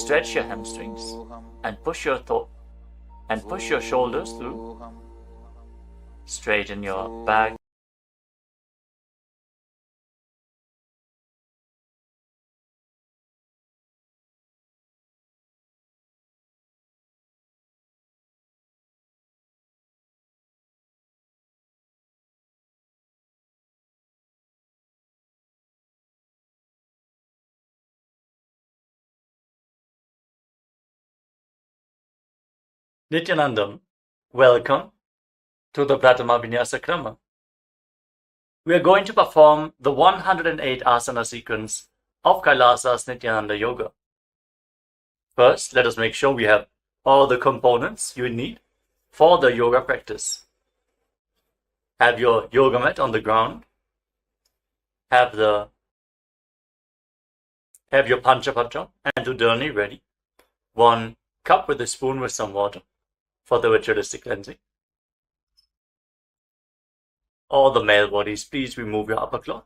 stretch your hamstrings and push your shoulders through. Straighten your back. Nithyanandam, welcome to the Prathama Vinyasa Krama. We are going to perform the 108 Asana sequence of KAILASA's Nithyananda Yoga. First, let us make sure we have all the components you need for the yoga practice. Have your yoga mat on the ground. Have your Panchapatra and Udani ready. 1 cup with a spoon with some water for the ritualistic cleansing. All the male bodies, please remove your upper cloth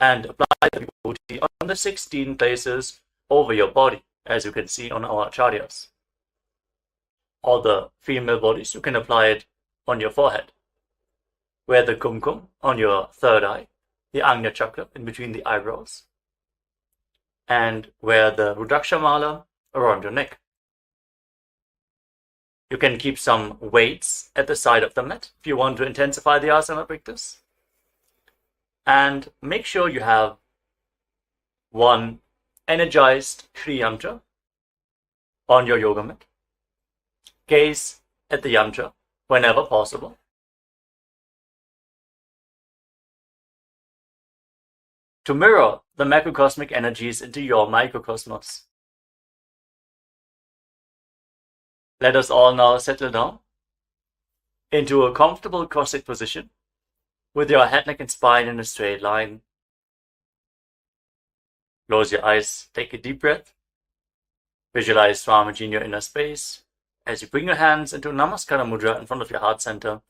and apply the vibhuti on the 16 places over your body, as you can see on our acharyas. All the female bodies, you can apply it on your forehead. Wear the kumkum on your third eye, the Agnya chakra in between the eyebrows, and wear the Rudraksha mala around your neck. You can keep some weights at the side of the mat if you want to intensify the asana practice. And make sure you have 1 energized Shri Yantra on your yoga mat. Gaze at the yantra whenever possible. To mirror the macrocosmic energies into your microcosmos. Let us all now settle down into a comfortable cross-legged position with your head, neck and spine in a straight line. Close your eyes, take a deep breath. Visualize Swamiji in your inner space as you bring your hands into Namaskara Mudra in front of your heart center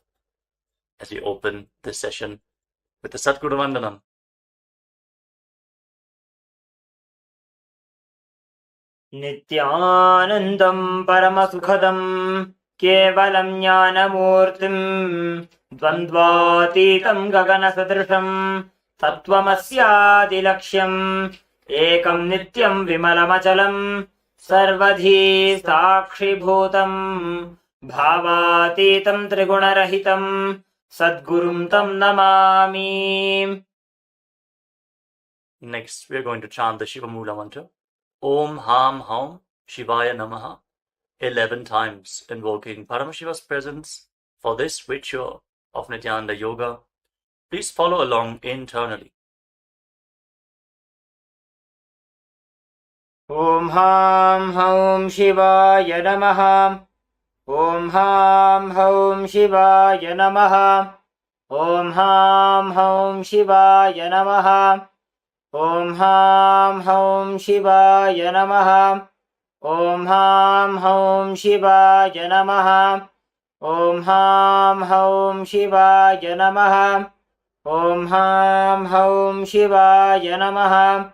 as we open this session with the Satguru Vandanam. Nithyanandam Paramasukhadam Kevalam Jnanamurtim Dvandvatitam Gaganasadrisham Tattvamasyaadilaksham Ekam Nityam Vimalamachalam Sarvadhi Sakshibhutam Bhavatitam Trigunarahitam Sadgurum Tam Namami. Next, we are going to chant the Shiva Mula mantra. Om Ham Haum Shivaya Namaha 11 times, invoking Paramashiva's presence for this ritual of Nithyananda Yoga. Please follow along internally. Om Ham Haum Shivaya Namaha. Om Ham Haum Shivaya Namaha. Om Ham Haum Shivaya Namaha. Om Ham Haum Shivaya Namaha. Om Ham Haum Shivaya Namaha. Om Ham Haum Shivaya Namaha. Om Ham Haum Shivaya Namaha.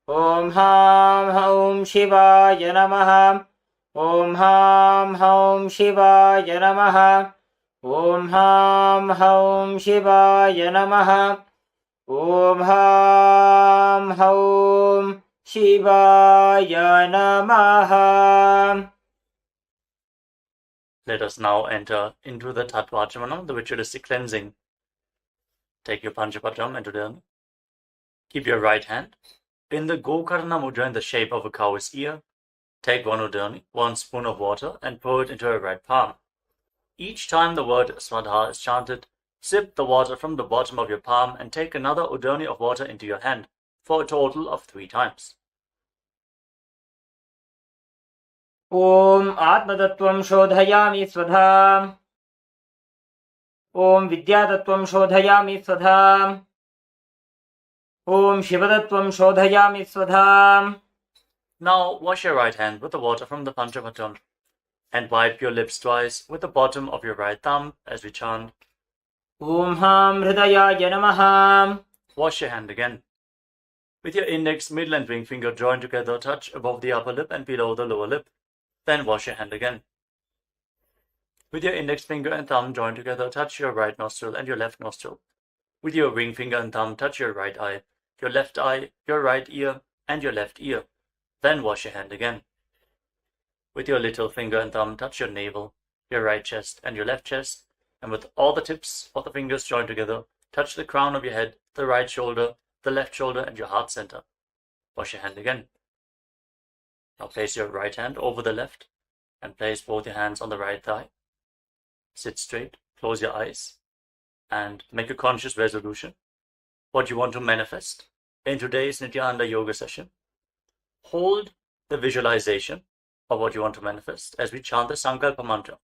Om Ham Haum Shivaya Namaha. Om Ham Haum Shivaya Namaha. Om Ham Haum Shivaya Namaha. Om Ham Haum Shivaya Namaha. Let us now enter into the Tattvachamana, the ritualistic cleansing. Take your Panchapatram and Udani. Keep your right hand in the Gokarna Mudra in the shape of a cow's ear. Take 1 Udani, 1 spoon of water, and pour it into your right palm. Each time the word Swadha is chanted, sip the water from the bottom of your palm and take another Udani of water into your hand for a total of 3 times. Om Atmatattvam Shodhayami Swadha. Om Vidyatattvam Shodhayami Swadha. Om Shivatattvam Shodhayami Swadha. Now wash your right hand with the water from the Panchapatram and wipe your lips twice with the bottom of your right thumb as we chant. Om Ham Hridayaya Namaha. Wash your hand again. With your index, middle and ring finger joined together, touch above the upper lip and below the lower lip. Then wash your hand again. With your index finger and thumb joined together, touch your right nostril and your left nostril. With your ring finger and thumb, touch your right eye, your left eye, your right ear, and your left ear. Then wash your hand again. With your little finger and thumb, touch your navel, your right chest, and your left chest. And with all the tips of the fingers joined together, touch the crown of your head, the right shoulder, the left shoulder, and your heart center. Wash your hand again. Now place your right hand over the left and place both your hands on the right thigh. Sit straight, close your eyes, and make a conscious resolution. What you want to manifest in today's Nithyananda Yoga session. Hold the visualization of what you want to manifest as we chant the Sankalpa mantra.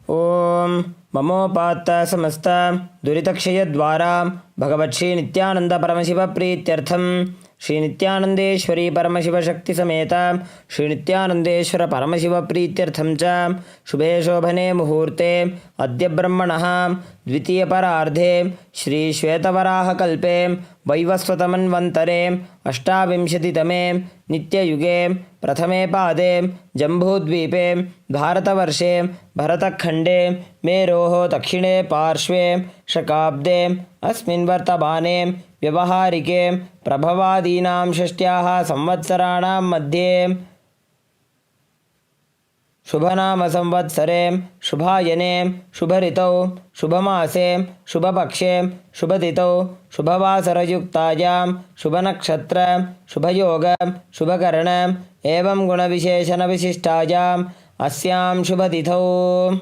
Om Mamopatta Samasta Duritakshayadvara Bhagavat Sri Nithyananda Paramashiva Prityartham Shri Nithyanandeshwari Paramashiva Shakti Sameta Shri Nithyanandeshwara Paramashiva Prityartham Cha Shubhe Shobhane Muhurte Adya Brahmanaha Dvitiya Parardhe Shri Shvetavaraha Kalpe Vaivasvatamanvantare Ashtavimshatitame Nityayuge Prathame Pade Jambudvipe Bharatavarse Bharatakhande Meroho Dakshine Parshve Shakabde Asmin Vartabane Vyavaharike Prabhavadinam Shashtyaha Samvatsaranam Madhye Shubhanama Samvatsare Shubhayane Shubharitau Shubhamase Shubhapakshe Shubhaditau Shubhavasarayuktayam Shubhanakshatra Shubhayoga Shubhakarana Evam Gunavisheshana Vishishtayam Asyam Shubhadithau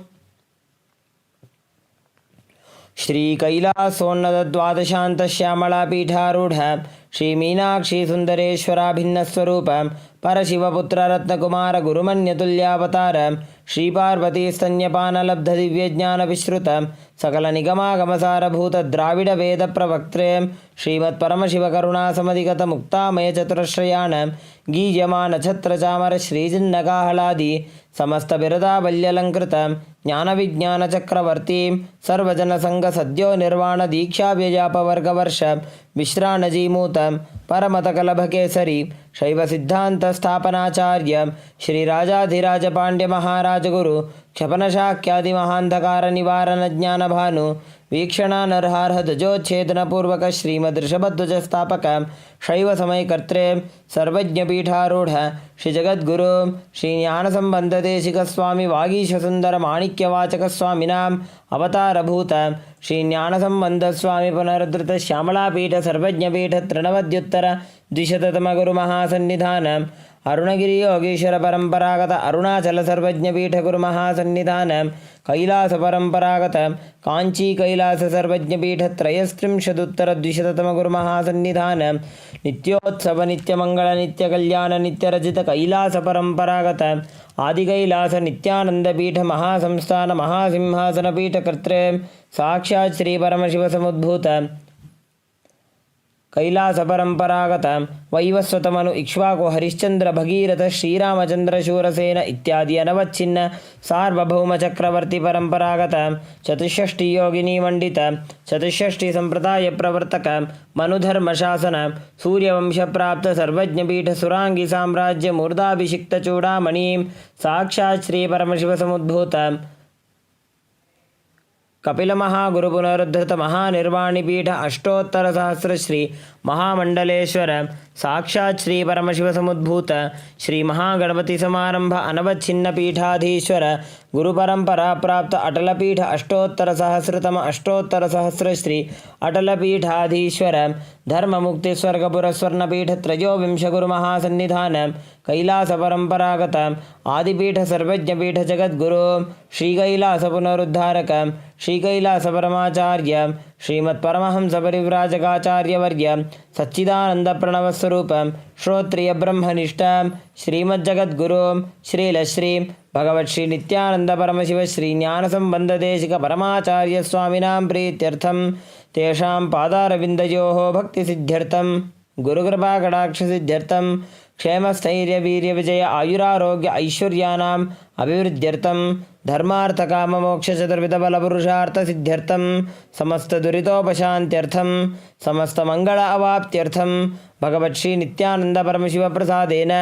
Shri Kailasonnada Dvadashanta Shyamala Pitharudha Shri Meenakshi Sundareshwara Bhinna Swarupam Parashiva Putra Ratna Kumara Gurumanya Tulyavataram Shri Parvati Stanyapana Labdha Divya Jnana Vishrutam Sakala Nigama Gamasara Bhuta Dravida Veda Pravaktre Shrimat Paramashiva Karuna Samadhikata Mukta Maya Chaturashrayanam Gijamana Chatra Chamara Shri Jinnakahaladi Samasta Birada Valyalankrtam Jnana Vijnana Chakravarti Sarvajana Sangha Sadyo Nirvana Diksha Vyajapa Varga Varsha Vishranaji Mutam Paramata Kalabhakesari Shaiva Siddhanta Sthapanacharya Shri Rajadhiraja Pandya Maharaja Guru Kshapana Shakyadi Mahandhakara Nivarana Jnana Bhanu Vikshana Narharha Dajochetana Purvaka Srimad Rishabhadvaja Sthapaka Shaiva Samay Kartre Sarvajna Pitharudha Shri Jagat Guru Shri Jnana Sambandha Deshika Swami Vagisha Sundara Manikya Vachaka Swaminam Avatara Bhuta Shri Jnana Sambandha Swami Punaradhrita Shyamala Pita Sarvajna Pita Trinavadyuttara Dvishatatama Guru Mahasannidhanam Arunagiri Yogeshwara Paramparagata Arunachala Sarvajna Pita Guru Mahasannidhanam Kailasa Paramparagata Kanchi Kailasa Sarvajna Pita Trayastrim Shaduttara Dvishatatama Guru Mahasannidhanam Nityotsava Nitya Mangala Nitya Kalyana Nitya Rajita Kailasa Paramparagata Adi Kailasa Nithyananda Pita Mahasamsthana Mahasimhasana Pita Kartre Sakshat Sri Paramashiva Samudbhuta Kailasa Paramparagata Vaivasvatamanu Ikshvako Harishchandra Bhagirata Sriramachandra Shurasena Ityadi Anavachinna Sarvabhauma Chakravarti Paramparagata Chatushashti Yogini Mandita Chatushashti Sampradaya Pravartaka Manudharma Shasana Surya Vamsha Prapta Sarvajna Pita Surangi Samrajya Murdabhishikta Chudamani Sakshat Sri Paramashiva Samudbhuta Kapila Mahaguru Punaruddhata Mahanirvani Pita Ashtottara Sahasra Shri Mahamandaleshwara Sakshat Shri Paramashiva Samudbhuta Shri Mahaganapati Samarambha Anavachinna Pithadhishwara Guru Parampara Prapta Atala Pitha Ashtottara Sahasratama Ashtottara Sahasra Shri Atala Pithadhishwara Dharma Mukti Swargapura Swarna Pitha Trajo Vimsha Guru Mahasannidhanam Kailasa Paramparagata Adi Pitha Sarvajna Pitha Jagat Guru Shri Kailasa Punaruddharakam Shri Kailasa Paramacharya Srimat Paramahamsa Parivrajagacharya Varya Satchidananda Pranavaswarupam Shrotriya Brahmanishtam Srimad Jagat Guru Shri Lashri Bhagavat Sri Nithyananda Paramashiva Sri Jnana Sambandha Deshika Paramacharya Swaminam Prityartham Tesham Padaravindayoho Bhakti Siddhyartham Guru Kripa Kadaksha Siddhyartham क्षेमस्थैर्यवीर्यविजय आयुरारोग्य ऐश्वर्याणाम् अभिवृद्ध्यर्थं धर्मार्थकाममोक्षचतुर्विधबलपुरुषार्थसिद्ध्यर्थं समस्तदुरितोपशान्त्यर्थं समस्तमङ्गल अवाप्त्यर्थं भगवत्श्री नित्यानन्दपरमशिवप्रसादेन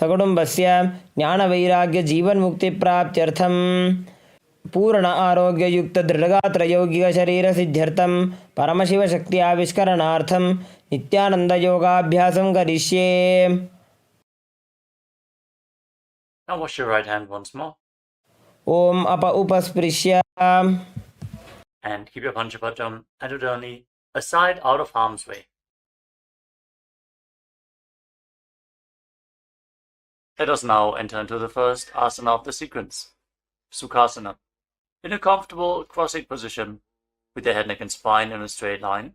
सकुटुम्बस्य ज्ञानवैराग्यजीवन्मुक्तिप्राप्त्यर्थं पूर्ण आरोग्ययुक्त दृढगात्रयौगिकशरीरसिद्ध्यर्थं परमशिवशक्ति आविष्करणार्थं नित्यानन्दयोगाभ्यासं करिष्ये. Now wash your right hand once more. Om upasprishya. And keep your Panchapatam and Udani aside out of harm's way. Let us now enter into the first asana of the sequence, Sukhasana. In a comfortable cross-legged position, with your head, neck and spine in a straight line,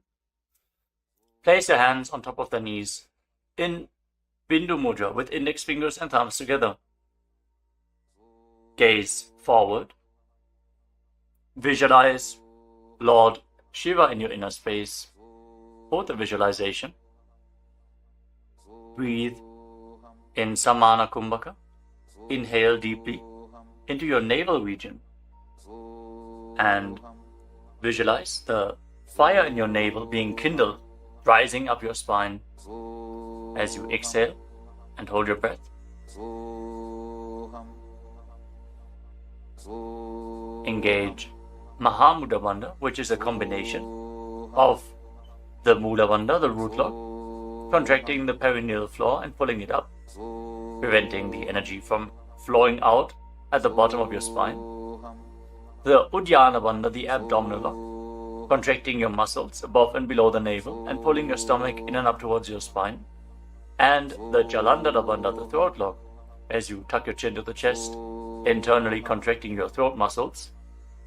place your hands on top of the knees in Bindu Mudra with index fingers and thumbs together. Gaze forward. Visualize Lord Shiva in your inner space. Hold the visualization. Breathe in Samana Kumbhaka. Inhale deeply into your navel region and visualize the fire in your navel being kindled, rising up your spine as you exhale and hold your breath. Engage Mahamudra Bandha, which is a combination of the Mula Bandha, the root lock, contracting the perineal floor and pulling it up, preventing the energy from flowing out at the bottom of your spine. The Uddiyana Bandha, the abdominal lock, contracting your muscles above and below the navel and pulling your stomach in and up towards your spine. And the Jalandhara Bandha, the throat lock, as you tuck your chin to the chest, internally contracting your throat muscles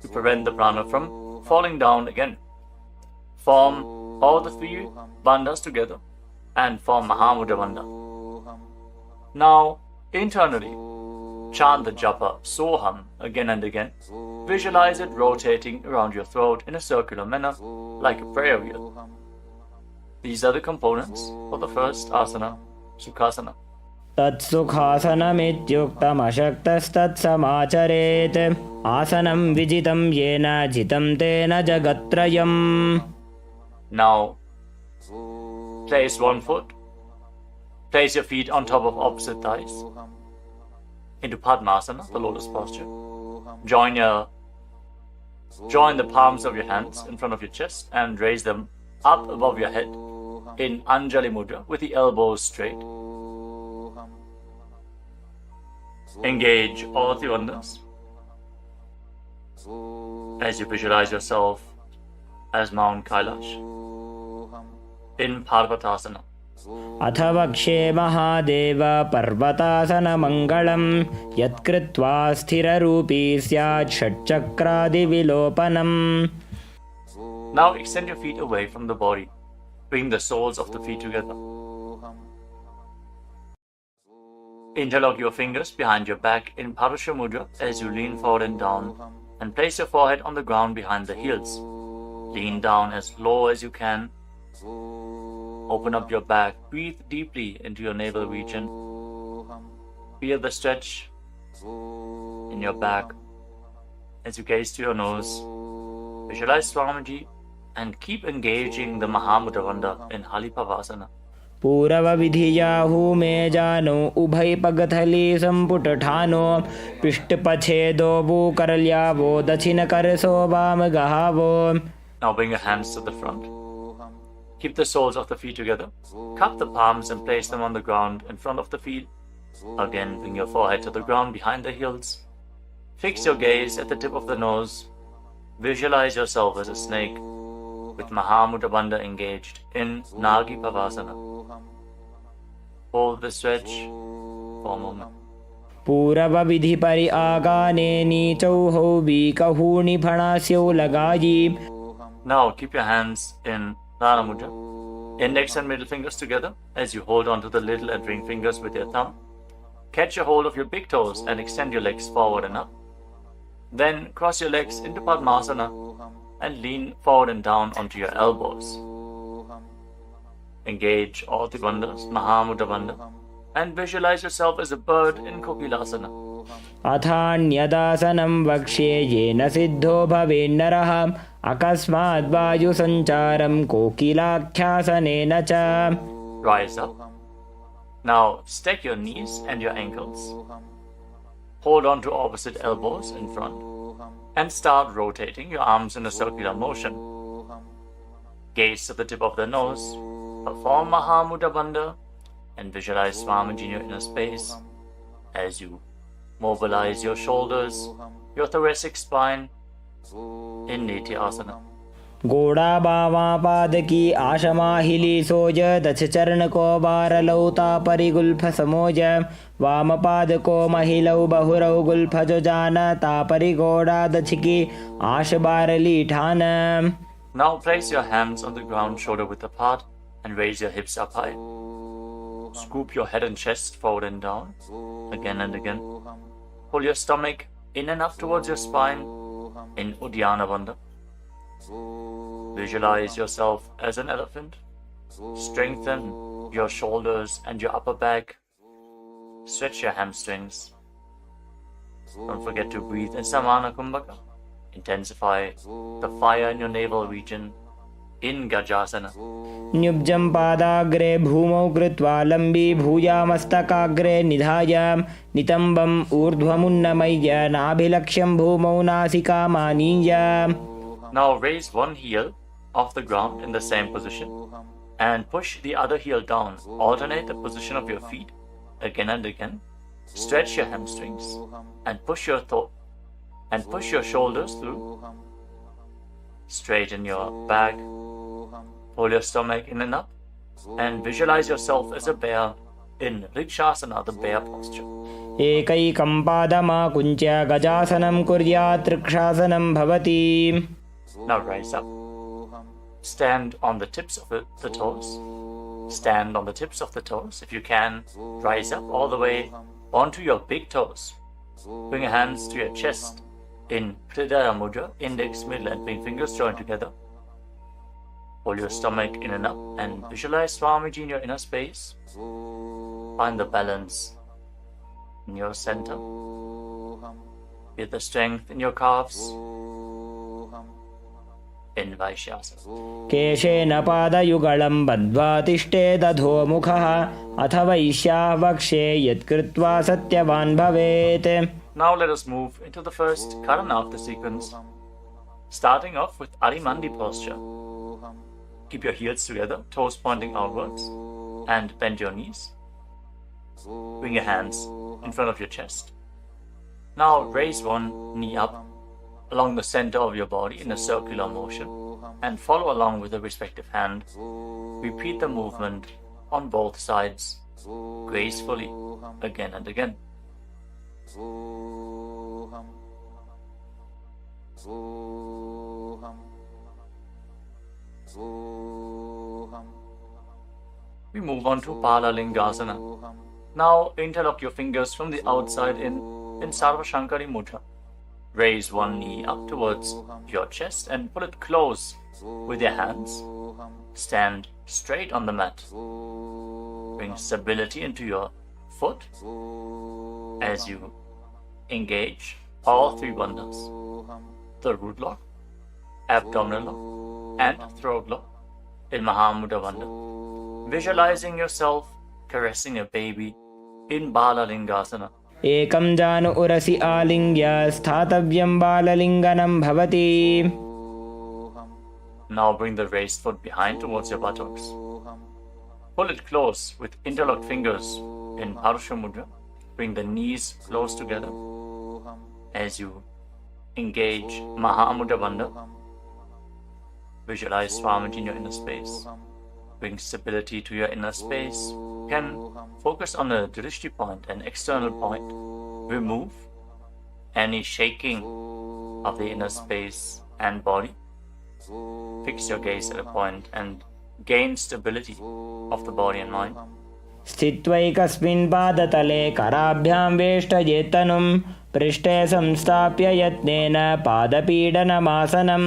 to prevent the prana from falling down again. Form all the three bandhas together and form Mahamudra Bandha. Now, internally, chant the japa Soham again and again. Visualize it rotating around your throat in a circular manner, like a prayer wheel. These are the components for the first asana, Sukhasana. तत्सुखासनमित्युक्तमशक्तस्तत्समाचरेत् आसनं विजितं येन जितं तेन जगत्त्रयम्. Now, place one foot. Place your feet on top of opposite thighs into Padmasana, the lotus posture. Join the palms of your hands in front of your chest and raise them up above your head in Anjali Mudra with the elbows straight. Engage all the bandhas as you visualize yourself as Mount Kailash in Parvatasana. अथ वक्षे महादेव पर्वतासनमङ्गलं यत्कृत्वा स्थिररूपी स्यात् षट्चक्रादिविलोपनम्. Now extend your feet away from the body. Bring the soles of the feet together. Interlock your fingers behind your back in Parasha Mudra as you lean forward and down, and place your forehead on the ground behind the heels. Lean down as low as you can. Open up your back. Breathe deeply into your navel region. Feel the stretch in your back as you gaze to your nose. Visualize Swamiji and keep engaging the Mahamudra Bandha in Halipavasana. पूरवविधियाहु मे जानो उभय पगथली संपुट ठानो पृष्ठपछेदो भूकरल्यावो दक्षिण करसो वाम गहावो. Now bring your hands to the front. Keep the soles of the feet together. Cup the palms and place them on the ground in front of the feet. Again, bring your forehead to the ground behind the heels. Fix your gaze at the tip of the nose. Visualize yourself as a snake with Mahamudra Bandha engaged in Nagi Pavasana. Hold the stretch for a moment. पूरव विधि परि आगाने नीचौहौ बीकहूनि फणास्यौ लगायी. Now keep your hands in Dana Mudra. Index and middle fingers together as you hold on to the little and ring fingers with your thumb. Catch a hold of your big toes and extend your legs forward and up. Then cross your legs into Padmasana and lean forward and down onto your elbows. Engage all the bandhas, Mahamudra Bandha, and visualize yourself as a bird in KAILASA. अथान्यदासनं वक्ष्ये येन सिद्धो भवेन्नरः अकस्माद् वायुसञ्चारं कोकिलाख्यासनेन च. Rise up. Now stack your knees and your ankles. Hold on to opposite elbows in front and start rotating your arms in a circular motion. Gaze to the tip of the nose. Perform Mahamudra Bandha and visualize Swamiji in your inner space as you mobilize your shoulders, your thoracic spine in Nithyananda. गोड़ा बावा पाद की आशमाहिली सोज दछ चरण को बारलौता परिगुल्फ समोज वाम पाद को महिलौ बहुरौ Gulf जो जान तापरि गोड़ा दछ की आश बारली ठान. Now place your hands on the ground shoulder width apart and raise your hips up high. Scoop your head and chest forward and down again and again. Pull your stomach in and up towards your spine in Uddiyana Bandha. Visualize yourself as an elephant. Strengthen your shoulders and your upper back. Stretch your hamstrings. Don't forget to breathe in Samana Kumbhaka. Intensify the fire in your navel region in Gajasana. न्युब्जं पादाग्रे भूमौ कृत्वा लम्बी भूयामस्तकाग्रे निधाय नितम्बम् ऊर्ध्वमुन्नमय्य नाभिलक्ष्यं भूमौ नासिकामानीय. Now raise one heel off the ground in the same position and push the other heel down. Alternate the position of your feet again and again. Stretch your hamstrings and push your shoulders through. Straighten your back. Pull your stomach in and up and visualize yourself as a bear in Rikshasana, the bear posture. एकैकं पादमाकुञ्च्य गजासनं कुर्यात् ऋक्षासनं भवति. Now rise up. Stand on the tips of the toes. Stand on the tips of the toes. If you can, rise up all the way onto your big toes. Bring your hands to your chest in Hridaya Mudra, index, middle and ring fingers joined together. Pull your stomach in and up and visualize Swamiji in your inner space. Find the balance in your center. Feel the strength in your calves. In Vaishyasa. केशेन पादयुगलं बद्ध्वा तिष्ठेदधोमुखः अथ वैश्याः वक्ष्ये यत्कृत्वा सत्यवान् भवेत्. Now let us move into the first Karana of the sequence, starting off with Arimandi posture. Keep your heels together, toes pointing outwards, and bend your knees. Bring your hands in front of your chest. Now raise one knee up along the center of your body in a circular motion and follow along with the respective hand. Repeat the movement on both sides gracefully again and again. We move on to Palalingasana. Now interlock your fingers from the outside in Sarva Shankari Mudra. Raise one knee up towards your chest and pull it close with your hands. Stand straight on the mat. Bring stability into your foot as you engage all three bandhas: the root lock, abdominal lock, and throat lock in Mahamudra Bandha. Visualizing yourself caressing a baby in Balalingasana. एकं जानु उरसि आलिङ्ग्य स्थातव्यं बाललिङ्गनं भवति. Now bring the raised foot behind towards your buttocks. Pull it close with interlocked fingers in Parusha Mudra. Bring the knees close together as you engage Mahamudra Bandha. Visualize Swamiji in your inner space. Bring stability to your inner space. You can focus on a drishti point, an external point. Remove any shaking of the inner space and body. Fix your gaze at a point and gain stability of the body and mind. स्थित्वैकस्मिन् पादतले कराभ्यां वेष्टयेत्तनुं पृष्ठे संस्थाप्य यत्नेन पादपीडनमासनम्.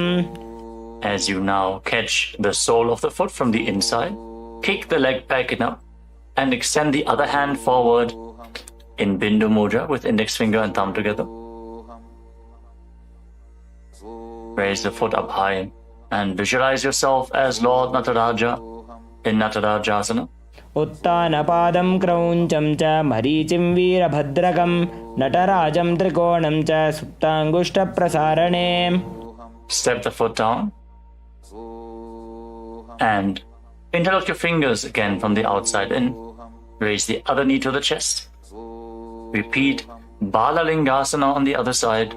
As you now catch the sole of the foot from the inside, kick the leg back and up and extend the other hand forward in Bindu Mudra with index finger and thumb together. Raise the foot up high and visualize yourself as Lord Nataraja in Natarajasana. उत्तानपादं क्रौञ्चं च मरीचिं वीरभद्रकं नटराजं त्रिकोणं च सुप्ताङ्गुष्ठप्रसारणे. Step the foot down and interlock your fingers again from the outside in. Raise the other knee to the chest. Repeat Balalingasana on the other side.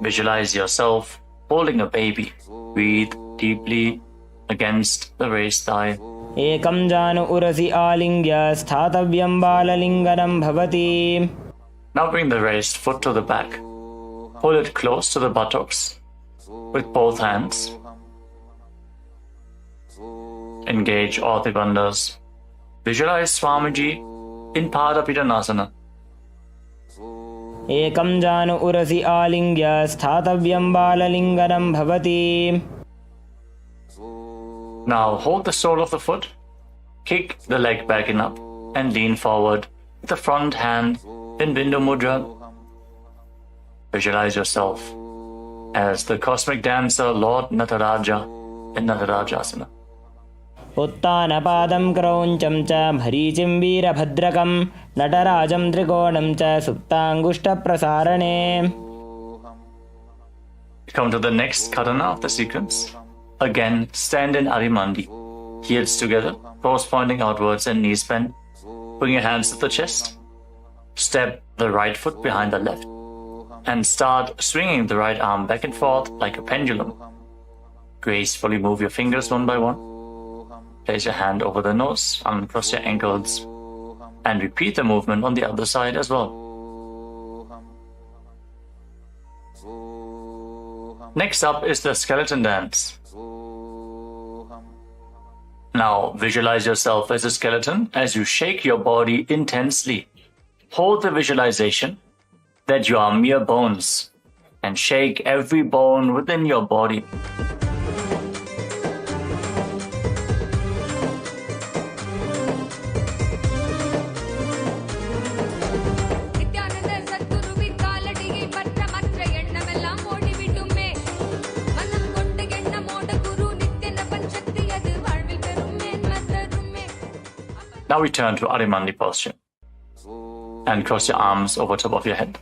Visualize yourself holding a baby. Breathe deeply against the raised thigh. एकं जानु उरसि आलिङ्ग्य स्थातव्यं बाललिङ्गनं भवति. Now bring the raised foot to the back. Pull it close to the buttocks with both hands. Engage all the bandhas. Visualize Swamiji in Padapidanasana. एकं जानु उरसि आलिङ्ग्य स्थातव्यं बाललिङ्गनं भवति. Now hold the sole of the foot, kick the leg back and up, and lean forward with the front hand in Bindu Mudra. Visualize yourself as the cosmic dancer Lord Nataraja in Natarajasana. उत्तानपादं क्रौञ्चं च मरीचिं वीरभद्रकं नटराजं त्रिकोणं च सुप्ताङ्गुष्ठप्रसारणे. Come to the next katana of the sequence. Again, stand in Arimandi. Heels together, toes pointing outwards and knees bent. Bring your hands to the chest. Step the right foot behind the left. And start swinging the right arm back and forth like a pendulum. Gracefully move your fingers one by one. Place your hand over the nose, uncross your ankles. And repeat the movement on the other side as well. Next up is the skeleton dance. Now visualize yourself as a skeleton as you shake your body intensely. Hold the visualization that you are mere bones and shake every bone within your body. Now return to Arimandi posture and cross your arms over top of your head.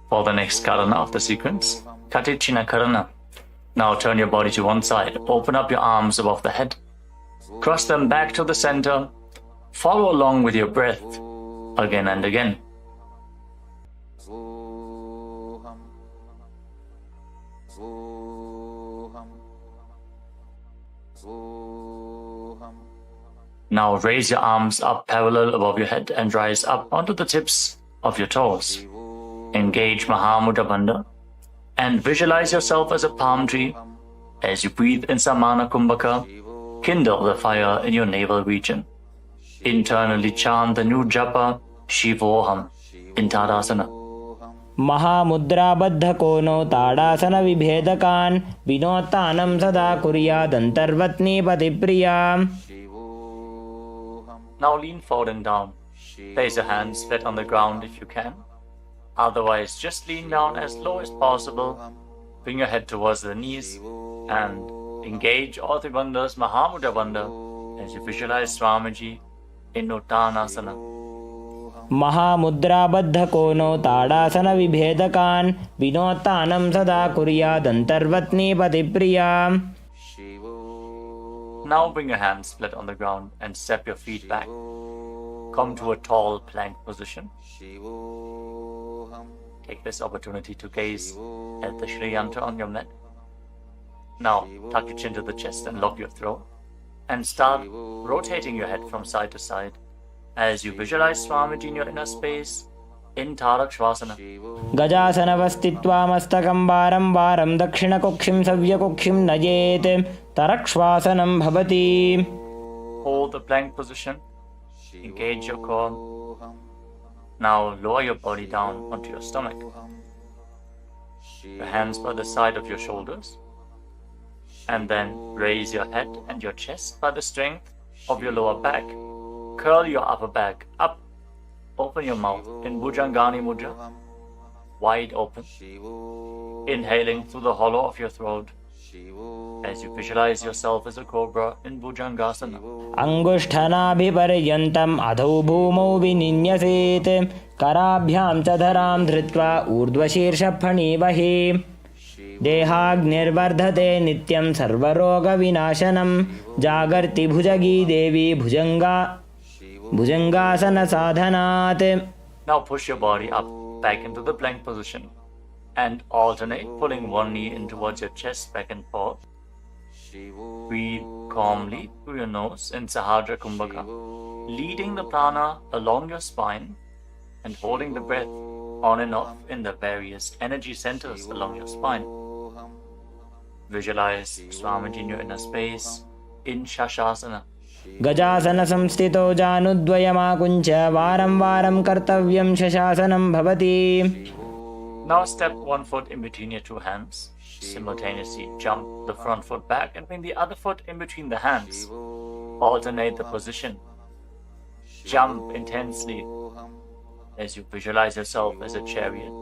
For the next karana of the sequence, Katichina Karana. Now turn your body to one side, open up your arms above the head, cross them back to the center, follow along with your breath again and again. Now raise your arms up parallel above your head and rise up onto the tips of your toes. Engage Mahamudra Bandha and visualize yourself as a palm tree. As you breathe in Samana Kumbhaka, kindle the fire in your navel region. Internally chant the new japa Shivoham in Tadasana. महामुद्राबद्धकोनो tadasana विभेदकान् विनोत्तानं सदा कुर्यादन्तर्वत्नीपतिप्रिया. Now lean forward and down. Place your hands flat on the ground if you can. Otherwise, just lean down as low as possible. Bring your head towards the knees and engage all the bandhas Mahamudra Bandha as you visualize Swamiji in Uttanasana. महामुद्राबद्धकोनो tadasana विभेदकान् विनोत्तानं सदा कुर्यादन्तर्वत्नीपतिप्रिया. Now bring your hands flat on the ground and step your feet back. Come to a tall plank position. Take this opportunity to gaze at the Shri Yantra on your mat. Now tuck your chin to the chest and lock your throat. And start rotating your head from side to side as you visualize Swamiji in your inner space in Tarakshvasana. गजासनवस्थित्वा मस्तकं वारं वारं दक्षिणकुक्षिं सव्यकुक्षिं नयेत् तरक्श्वासनं भवति. Hold the plank position. Engage your core. Now lower your body down onto your stomach. Your hands by the side of your shoulders. And then raise your head and your chest by the strength of your lower back. Curl your upper back up. Open your mouth in Bhujangani Mudra, wide open. Inhaling through the hollow of your throat as you visualize yourself as a cobra in Bhujangasana. अंगुष्ठनाभिपर्यन्तम् अधौ भूमौ विनिन्यसेत् कराभ्यां च धरां धृत्वा ऊर्ध्वशीर्षफणीवहि देहाग्निर्वर्धते नित्यं सर्वरोगविनाशनं जागर्ति भुजगी देवी भुजंगासनसाधनात्. Now push your body up back into the plank position and alternate pulling one knee in towards your chest back and forth. Breathe calmly through your nose in Sahadra Kumbhaka, leading the prana along your spine and holding the breath on and off in the various energy centers along your spine. Visualize Swamiji in your inner space in Shashasana. गजासन संस्थितो जानुद्वयमाकुञ्च वारं वारं कर्तव्यं शशासनं भवति. Now step one foot in between your two hands. Simultaneously jump the front foot back and bring the other foot in between the hands. Alternate the position. Jump intensely as you visualize yourself as a chariot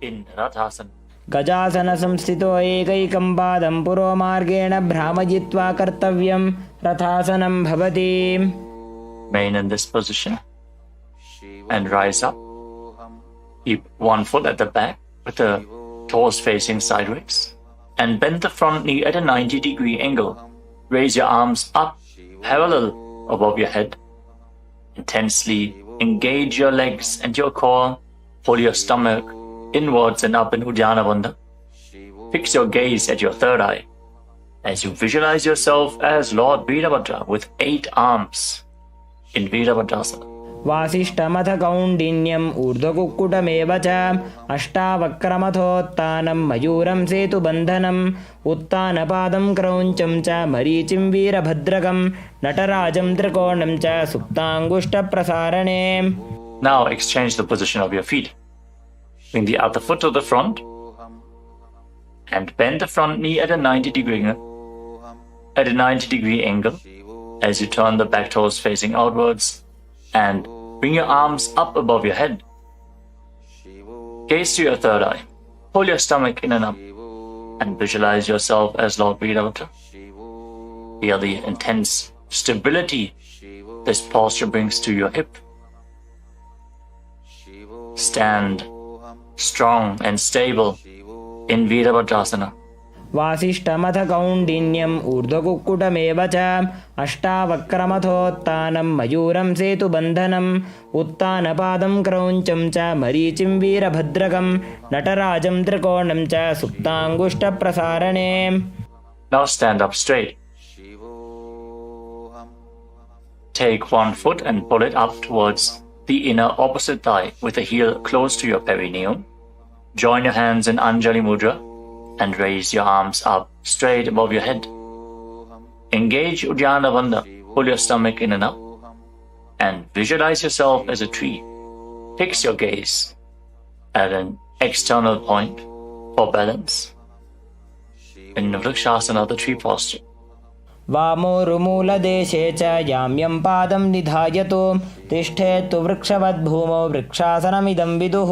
in Rathasana. गजासन संस्थितो एकैकं पादं पुरोमार्गेण भ्रामयित्वा कर्तव्यं रथासनं भवति. Remain in this position and rise up. Keep one foot at the back with the toes facing sideways and bend the front knee at a 90-degree angle. Raise your arms up parallel above your head. Intensely engage your legs and your core. Pull your stomach inwards and up in Uddiyana Bandha. Fix your gaze at your third eye as you visualize yourself as Lord Veerabhadra with 8 arms in Veerabhadrasana. वासिष्ठमथ कौण्डिन्यम् ऊर्ध्वकुक्कुटमेव च अष्टावक्रमथोत्तानं मयूरं सेतुबन्धनम् उत्तानपादं क्रौञ्चं च मरीचिं वीरभद्रकं नटराजं त्रिकोणं च सुप्ताङ्गुष्ठप्रसारणे. Now exchange the position of your feet. Bring the other foot to the front and bend the front knee at a 90-degree angle as you turn the back toes facing outwards and bring your arms up above your head. Gaze to your third eye. Pull your stomach in and up and visualize yourself as Lord Veerabhadra. Feel the intense stability this posture brings to your hip. Stand strong and stable in Veerabhadrasana. वासिष्ठमथ कौण्डिन्यम् ऊर्ध्वकुक्कुटमेव च अष्टावक्रमथोत्तानं मयूरं सेतुबन्धनम् उत्तानपादं क्रौञ्चं च मरीचिं वीरभद्रकं नटराजं त्रिकोणं च सुप्ताङ्गुष्ठप्रसारणे. Now stand up straight. Take one foot and pull it up towards the inner opposite thigh with the heel close to your perineum. Join your hands in Anjali Mudra and raise your arms up straight above your head. Engage Uddiyana Bandha. Pull your stomach in and up and visualize yourself as a tree. Fix your gaze at an external point for balance in Vrikshasana, the tree posture. वामोरुमूलदेशे च याम्यं पादं निधायतु तिष्ठेत्तु वृक्षवद्भूमौ वृक्षासनमिदं विदुः.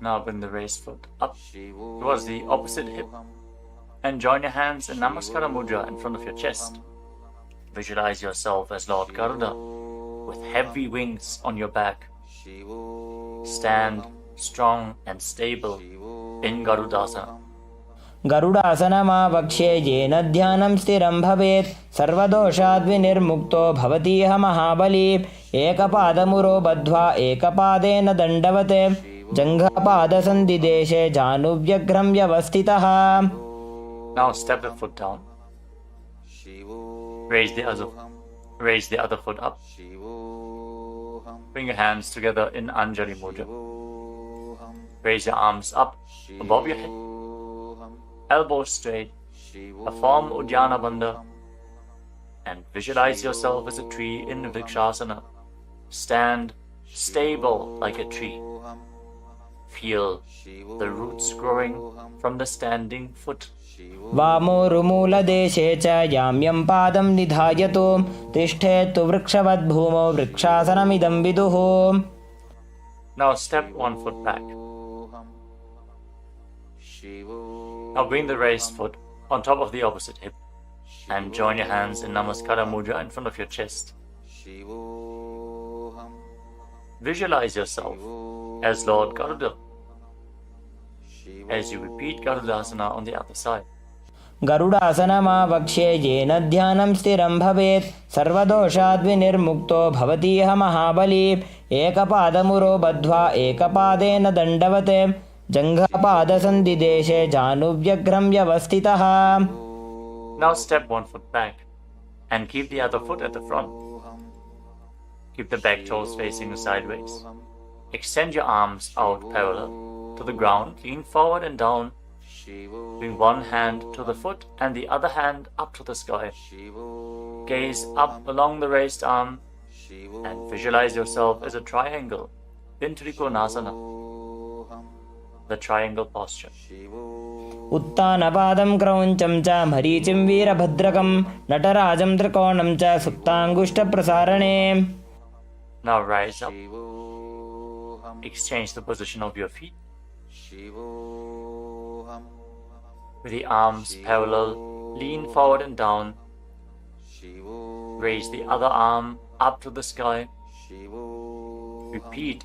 Now bring the raised foot up towards the opposite hip and join your hands in Namaskara Mudra in front of your chest. Visualize yourself as Lord Garuda with heavy wings on your back. Stand strong and stable in Garudasana. गरुडासनमावक्ष्ये येन ध्यानं स्थिरं भवेत् सर्वदोषाद्विनिर्मुक्तो भवतीह महाबली. एकपादमुरो बद्ध्वा एकपादेन दण्डवत् जङ्घापादसन्धिदेशे जानुव्यग्रं व्यवस्थितः. Now step the foot down. Raise the other foot up. Bring your hands together in Anjali Mudra. Raise your arms up above your head. Elbows straight. Perform Uddiyana Bandha and visualize yourself as a tree in Vrikshasana. Stand stable like a tree. Feel the roots growing from the standing foot. वामोरुमूलदेशे च याम्यं पादं निधायतु तिष्ठेत्तु वृक्षवद्भूमौ वृक्षासनमिदं विदुः. Now step one foot back. Now bring the raised foot on top of the opposite hip and join your hands in Namaskara Mudra in front of your chest. Visualize yourself as Lord Garuda as you repeat Garudasana on the other side. गरुडासनमावक्ष्ये येन ध्यानं स्थिरं भवेत् सर्वदोषाद्विनिर्मुक्तो भवतीह महाबली. एकपादमुरो बद्ध्वा एकपादेन दण्डवत् जङ्घपादसन्धिदेशे जानुव्यग्रं व्यवस्थितः. Now step one foot back and keep the other foot at the front. Keep the back toes facing sideways. Extend your arms out parallel to the ground, lean forward and down. Bring one hand to the foot and the other hand up to the sky. Gaze up along the raised arm and visualize yourself as a triangle in Trikonasana, the triangle posture. उत्तानपादं क्रौञ्चं च मरीचिं वीरभद्रकं नटराजं त्रिकोणं च सुप्ताङ्गुष्ठप्रसारणे. Now rise up. Exchange the position of your feet. With the arms parallel, lean forward and down. Raise the other arm up to the sky. Repeat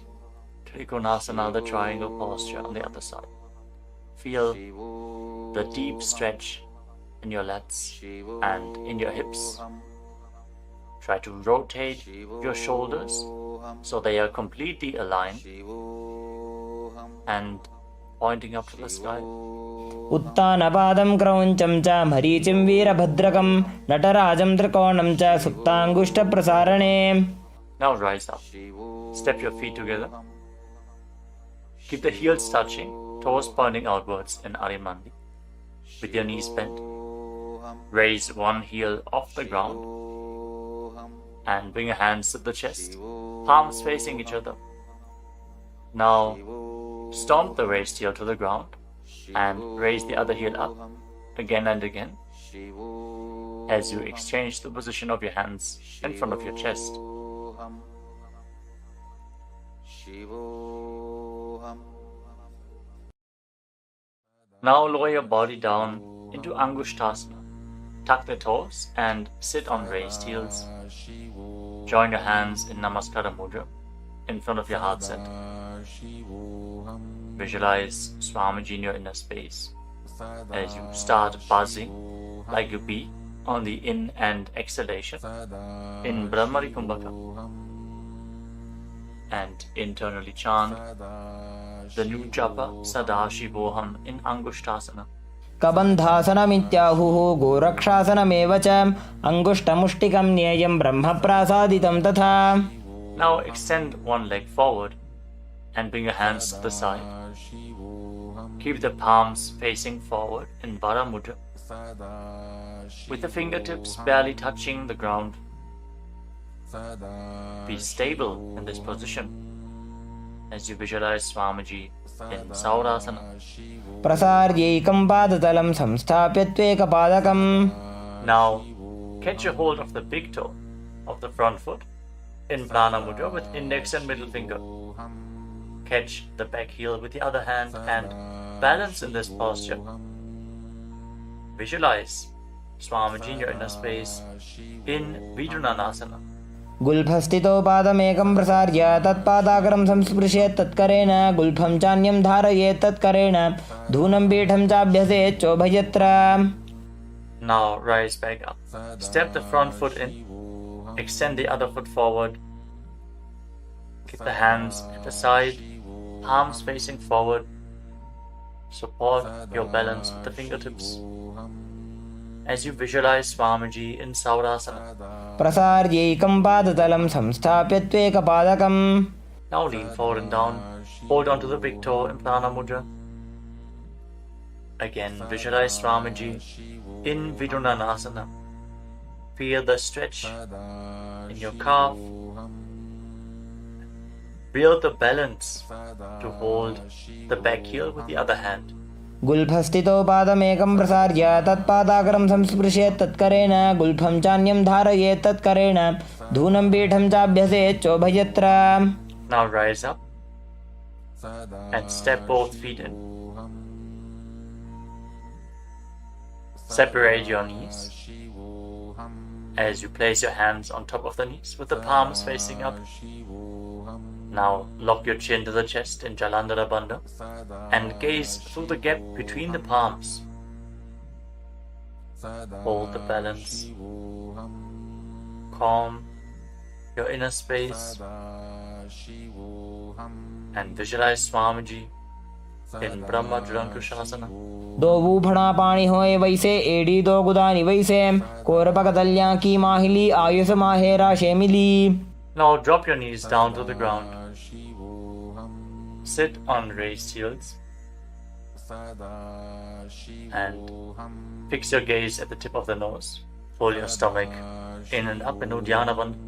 Trikonasana, the triangle posture on the other side. Feel the deep stretch in your lats and in your hips. Try to rotate your shoulders so they are completely aligned and pointing up to the sky. उत्तानपादं क्रौञ्चं च मरीचिं वीरभद्रकं नटराजं त्रिकोणं च सुप्ताङ्गुष्ठप्रसारणे. Now rise up. Step your feet together. Keep the heels touching, toes pointing outwards in Arimandi, with your knees bent. Raise one heel off the ground and bring your hands to the chest, palms facing each other. Now stomp the raised heel to the ground and raise the other heel up again and again as you exchange the position of your hands in front of your chest. Now lower your body down into Angushtasana. Tuck the toes and sit on raised heels. Join your hands in Namaskara Mudra in front of your heart center. Visualize Swamiji in your inner space as you start buzzing like a bee on the in and exhalation in Brahmari Kumbhaka, and internally chant the new japa Sadashivoham in Angushtasana. कबन्धासनमित्याहुः गोरक्षासनमेव च अङ्गुष्ठमुष्टिकं न्येयं ब्रह्मप्रासादितं तथा. Now extend one leg forward and bring your hands to the side. Keep the palms facing forward in Vara Mudra, with the fingertips barely touching the ground. Be stable in this position as you visualize Swamiji in Saurasana. प्रसार्यैकं पादतलं संस्थाप्य त्वेकपादकम्. Now catch a hold of the big toe of the front foot in Prana Mudra with index and middle finger. Catch the back heel with the other hand and balance in this posture. Visualize Swamiji in your inner space in Vidunanasana. गुल्फस्थितो पादमेकं प्रसार्य तत्पादाग्रं संस्पृशेत् तत्करेण गुल्फं चान्यं धारयेत् तत्करेण धूनं पीठं चाभ्यसेत् चोभयत्र. Now rise back up. Step the front foot in. Extend the other foot forward. Keep the hands at the side, palms facing forward. Support your balance with the fingertips as you visualize Swamiji in Saurasana. प्रसार्यैकं पादतलं संस्थाप्य त्वेकपादकम्. Now lean forward and down. Hold on to the big toe in Prana Mudra. Again, visualize Swamiji in Vidunanasana. Feel the stretch in your calf Build the balance to hold the back heel with the other hand. गुल्फस्थितो पादमेकं प्रसार्य तत्पादाग्रं संस्पृशेत् तत्करेण गुल्फं चान्यं धारयेत् तत्करेण धूनं पीठं चाभ्यसेत् चोभयत्र. Now rise up and step both feet in. Separate your knees as you place your hands on top of the knees with the palms facing up. Now lock your chin to the chest in Jalandhara Bandha and gaze through the gap between the palms. Hold the balance. Calm your inner space and visualize Swamiji in Brahma Jurankushasana. दो बूफड़ा पानी होए वैसे एड़ी दो गुदानी वैसे कोरपक दलियां की माहिली Ayush माहेरा शेमिली. Now drop your knees down to the ground. Sit on raised heels and fix your gaze at the tip of the nose. Pull your stomach in and up in Uddiyana Bandha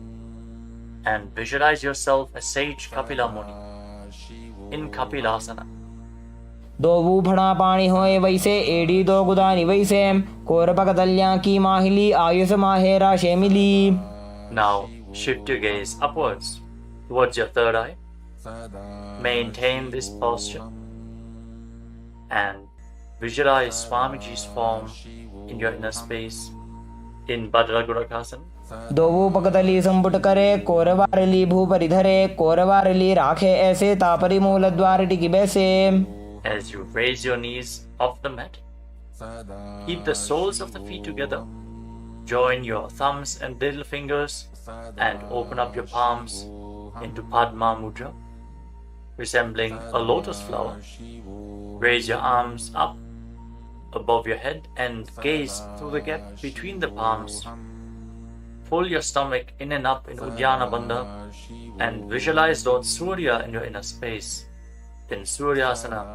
and visualize yourself as Sage Kapila Muni in Kapilasana. दो बूफड़ा पानी होए वैसे एड़ी दो गुदानी वैसे कोरपक दलियां की माहिली Ayush माहेरा शेमिली. Now shift your gaze upwards towards your third eye. Maintain this posture and visualize Swamiji's form in your inner space in Bhadragurakasana. दो बूपकतली संपुट करे कोरवारली भूपरिधरे कोरवारली राखे ऐसे तापरी मूल द्वार टिकी बैसे. As you raise your knees off the mat, keep the soles of the feet together. Join your thumbs and little fingers and open up your palms into Padma Mudra, resembling a lotus flower. Raise your arms up above your head and gaze through the gap between the palms. Pull your stomach in and up in Uddiyana Bandha and visualize Lord Surya in your inner space in Suryasana,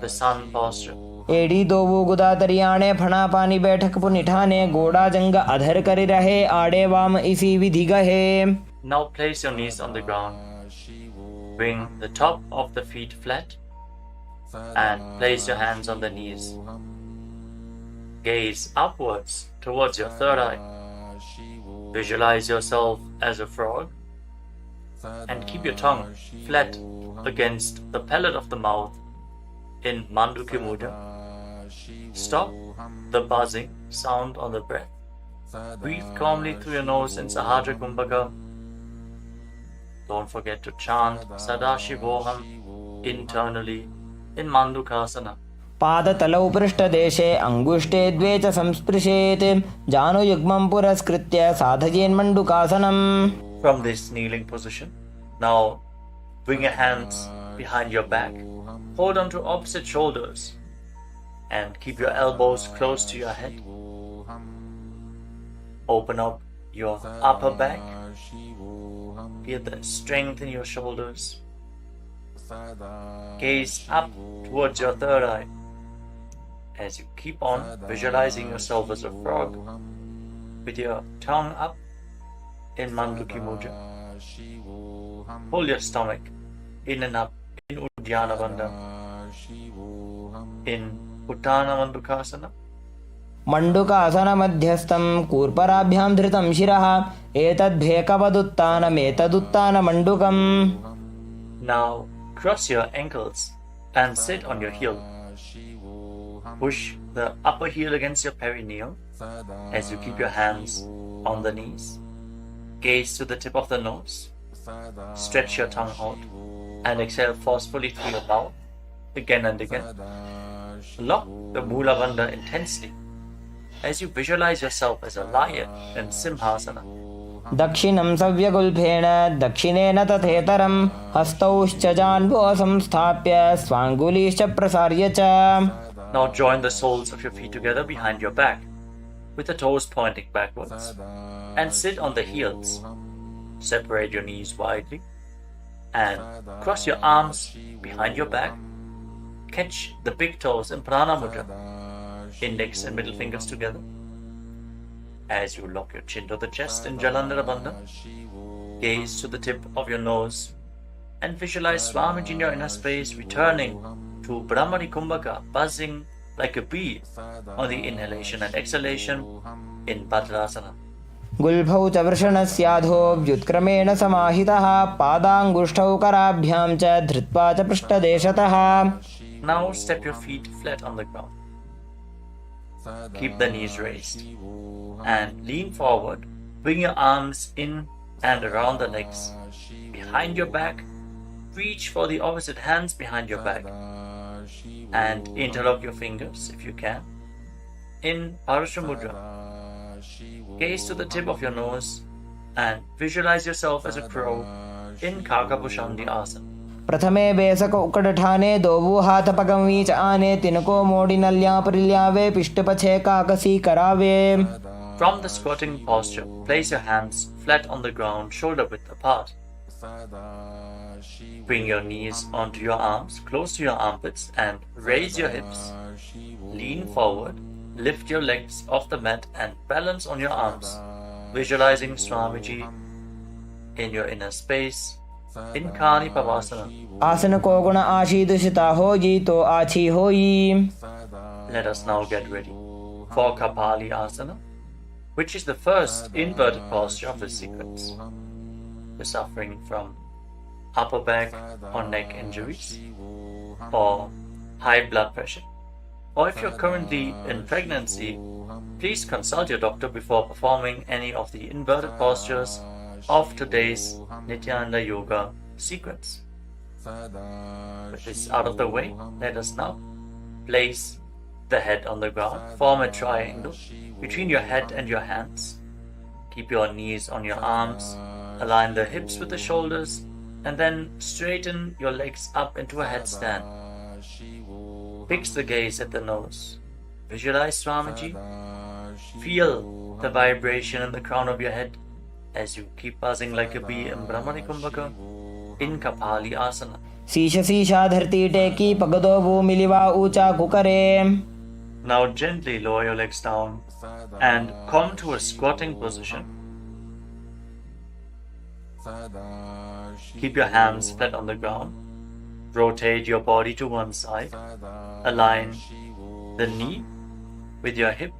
the sun posture. एड़ी दो वो गुदा तरियाणे फणा पानी बैठक पुनिठाने गोड़ा जंग अधर करी रहे आड़े वाम इसी विधि गहे. Now place your knees on the ground. Bring the top of the feet flat and place your hands on the knees. Gaze upwards towards your third eye. Visualize yourself as a frog and keep your tongue flat against the palate of the mouth in Manduki Mudra. Stop the buzzing sound on the breath. Breathe calmly through your nose in Sahadra Kumbhaka. Don't forget to chant Sadashivoham internally in Mandukasana. पादतलौ पृष्ठदेशे अंगुष्ठे द्वे च संस्पृशेत् जानुयुग्मं पुरस्कृत्य साधयेन्मण्डुकासनम्. From this kneeling position, now bring your hands behind your back. Hold on to opposite shoulders and keep your elbows close to your head. Open up your upper back. Feel the strength in your shoulders. Gaze up towards your third eye as you keep on visualizing yourself as a frog with your tongue up in Manduki Mudra. Pull your stomach in and up in Uddiyana Bandha in Uttana Mandukasana. मंडुकासन मध्यस्थं कूर्पराभ्यां धृतं शिरः एतद्भेकवदुत्तानमेतदुत्तान मंडुकम्. Now cross your ankles and sit on your heel. Push the upper heel against your perineum as you keep your hands on the knees. Gaze to the tip of the nose. Stretch your tongue out and exhale forcefully through your mouth again and again. Lock the Mula Bandha intensely as you visualize yourself as a lion in Simhasana. दक्षिणं सव्यगुल्फेन दक्षिणेन तथेतरं हस्तौश्च जान्वो संस्थाप्य स्वाङ्गुलीश्च प्रसार्य च. Now join the soles of your feet together behind your back with the toes pointing backwards and sit on the heels. Separate your knees widely and cross your arms behind your back. Catch the big toes in Prana Mudra, index and middle fingers together. As you lock your chin to the chest in Jalandhara Bandha, gaze to the tip of your nose and visualize Swamiji in your inner space returning to Brahmani Kumbhaka, buzzing like a bee on the inhalation and exhalation in Bhadrasana. गुल्भौ च वृषणस्याधो व्युत्क्रमेण समाहितः पादाङ्गुष्ठौ कराभ्यां च धृत्वा च पृष्ठदेशतः. Now step your feet flat on the ground. Keep the knees raised and lean forward. Bring your arms in and around the legs. Behind your back, reach for the opposite hands behind your back and interlock your fingers if you can. In Parasha Mudra, gaze to the tip of your nose and visualize yourself as a crow in Kakabhushandi Asana. प्रथमे बेसक उकडठाने दोवू हाथ पगमीच आने तिनको मोड़ी नल्या परिल्यावे पिष्टपछे काकसी करावे. From the squatting posture, place your hands flat on the ground, shoulder width apart. Bring your knees onto your arms, close to your armpits, and raise your hips. Lean forward, lift your legs off the mat and balance on your arms, visualizing Swamiji in your inner space. In Kani Pavasana. आसन को गुण आशीदुषिता होई तो आछी होई. Let us now get ready for Kapali Asana, which is the first inverted posture of this sequence. You're suffering from upper back or neck injuries, or high blood pressure, or if you're currently in pregnancy, please consult your doctor before performing any of the inverted postures of today's Nithyananda Yoga sequence. With this out of the way, let us now place the head on the ground. Form a triangle between your head and your hands. Keep your knees on your arms. Align the hips with the shoulders and then straighten your legs up into a headstand. Fix the gaze at the nose. Visualize Swamiji. Feel the vibration in the crown of your head as you keep buzzing like a bee in Brahmani Kumbhaka in Kapali Asana. शीश शीशा धरती टेकी पगदो वो मिलिवा ऊंचा कुकरे. Now gently lower your legs down and come to a squatting position. Keep your hands flat on the ground. Rotate your body to one side. Align the knee with your hip.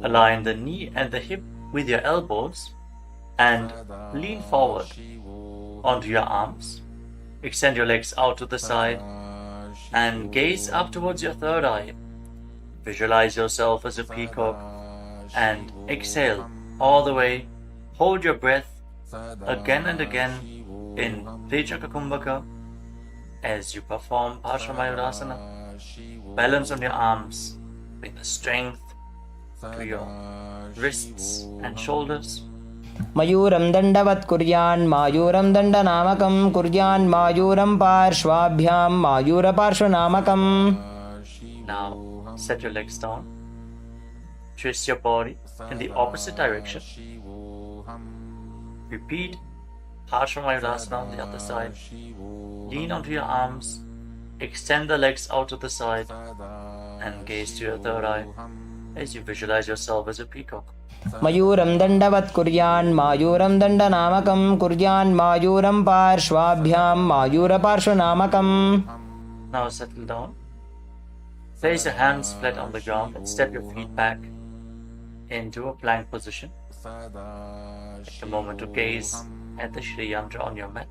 Align the knee and the hip with your elbows and lean forward onto your arms. Extend your legs out to the side and gaze up towards your third eye. Visualize yourself as a peacock and exhale all the way. Hold your breath again and again in Vijaka Kumbhaka as you perform Parsvamayurasana. Balance on your arms. Bring the strength to your wrists and shoulders. मयूरं दण्डवत् कुर्यान् मायूरं दण्डनामकं कुर्यान् मायूरं पार्श्वाभ्यां मायूरपार्श्वनामकम्. Now set your legs down. Twist your body in the opposite direction. Repeat Parsvamayurasana on the other side. Lean onto your arms. Extend the legs out to the side and gaze to your third eye as you visualize yourself as a peacock. मयूरं दण्डवत् कुर्यान् मायूरं दण्डनामकं कुर्यान् मायूरं पार्श्वाभ्यां मायूरपार्श्वनामकम्. Now settle down. Place your hands flat on the ground and step your feet back into a plank position. Take a moment to gaze at the Shri Yantra on your mat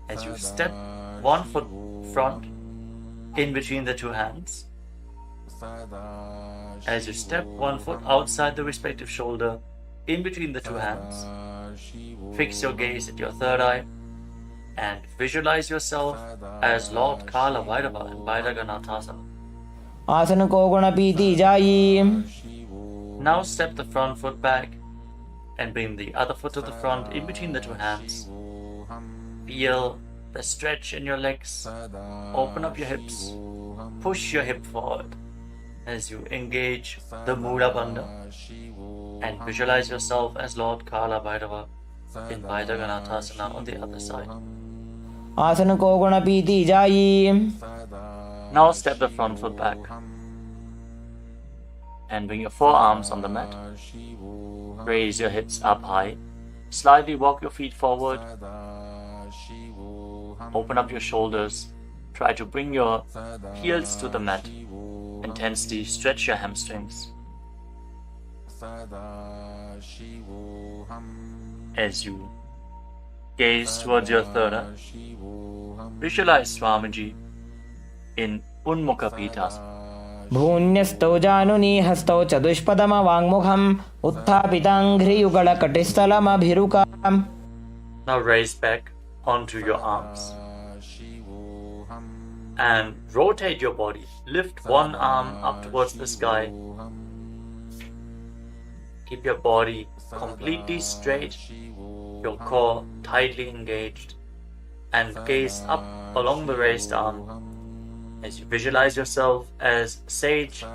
as you step one foot front in between the two hands. As you step one foot outside the respective shoulder in between the two hands, fix your gaze at your third eye and visualize yourself as Lord Kala Bhairava in Bhairaganathasana. आसन को गुण पीती जाई. Now step the front foot back and bring the other foot to the front in between the two hands. Feel the stretch in your legs. Open up your hips. Push your hip forward as you engage the Mula Bandha and visualize yourself as Lord Kala Bhairava in Bhairaganathasana on the other side. आसन को गुण पीती जाई. Now step the front foot back and bring your forearms on the mat. Raise your hips up high Slightly walk your feet forward. Open up your shoulders. Try to bring your heels to the mat. Intensely stretch your hamstrings. As you gaze towards your third eye, visualize Swamiji in Unmukha Pitasana. भून्यस्तौ जानुनी हस्तौ चतुष्पदमवाङ्मुखम् उत्थापिताङ्घ्रियुगलकटिस्थलमभिरुकाम्. Now raise back onto your arms and rotate your body. Lift one arm up towards the sky. Keep your body completely straight, your core tightly engaged, and gaze up along the raised arm as you visualize yourself as sage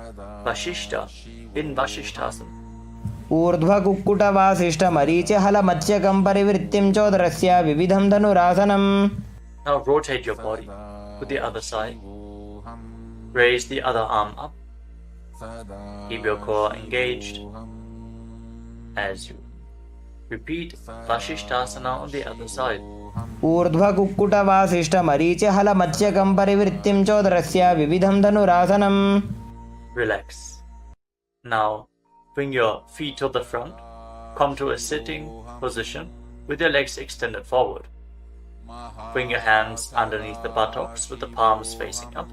Vashishta in Vashishthasana. ऊर्ध्वकुक्कुटवासिष्ठमरीचिहलमत्स्यकं परिवृत्तिं चोदरस्य विविधं धनुरासनम्. Now rotate your body to the other side. Raise the other arm up. Keep your core engaged as you repeat Vashishthasana on the other side. ऊर्ध्वकुक्कुटवासिष्ठमरीचिहलमत्स्यकं परिवृत्तिं चोदरस्य विविधं धनुरासनम्. Relax. Now bring your feet to the front. Come to a sitting position with your legs extended forward. Bring your hands underneath the buttocks with the palms facing up.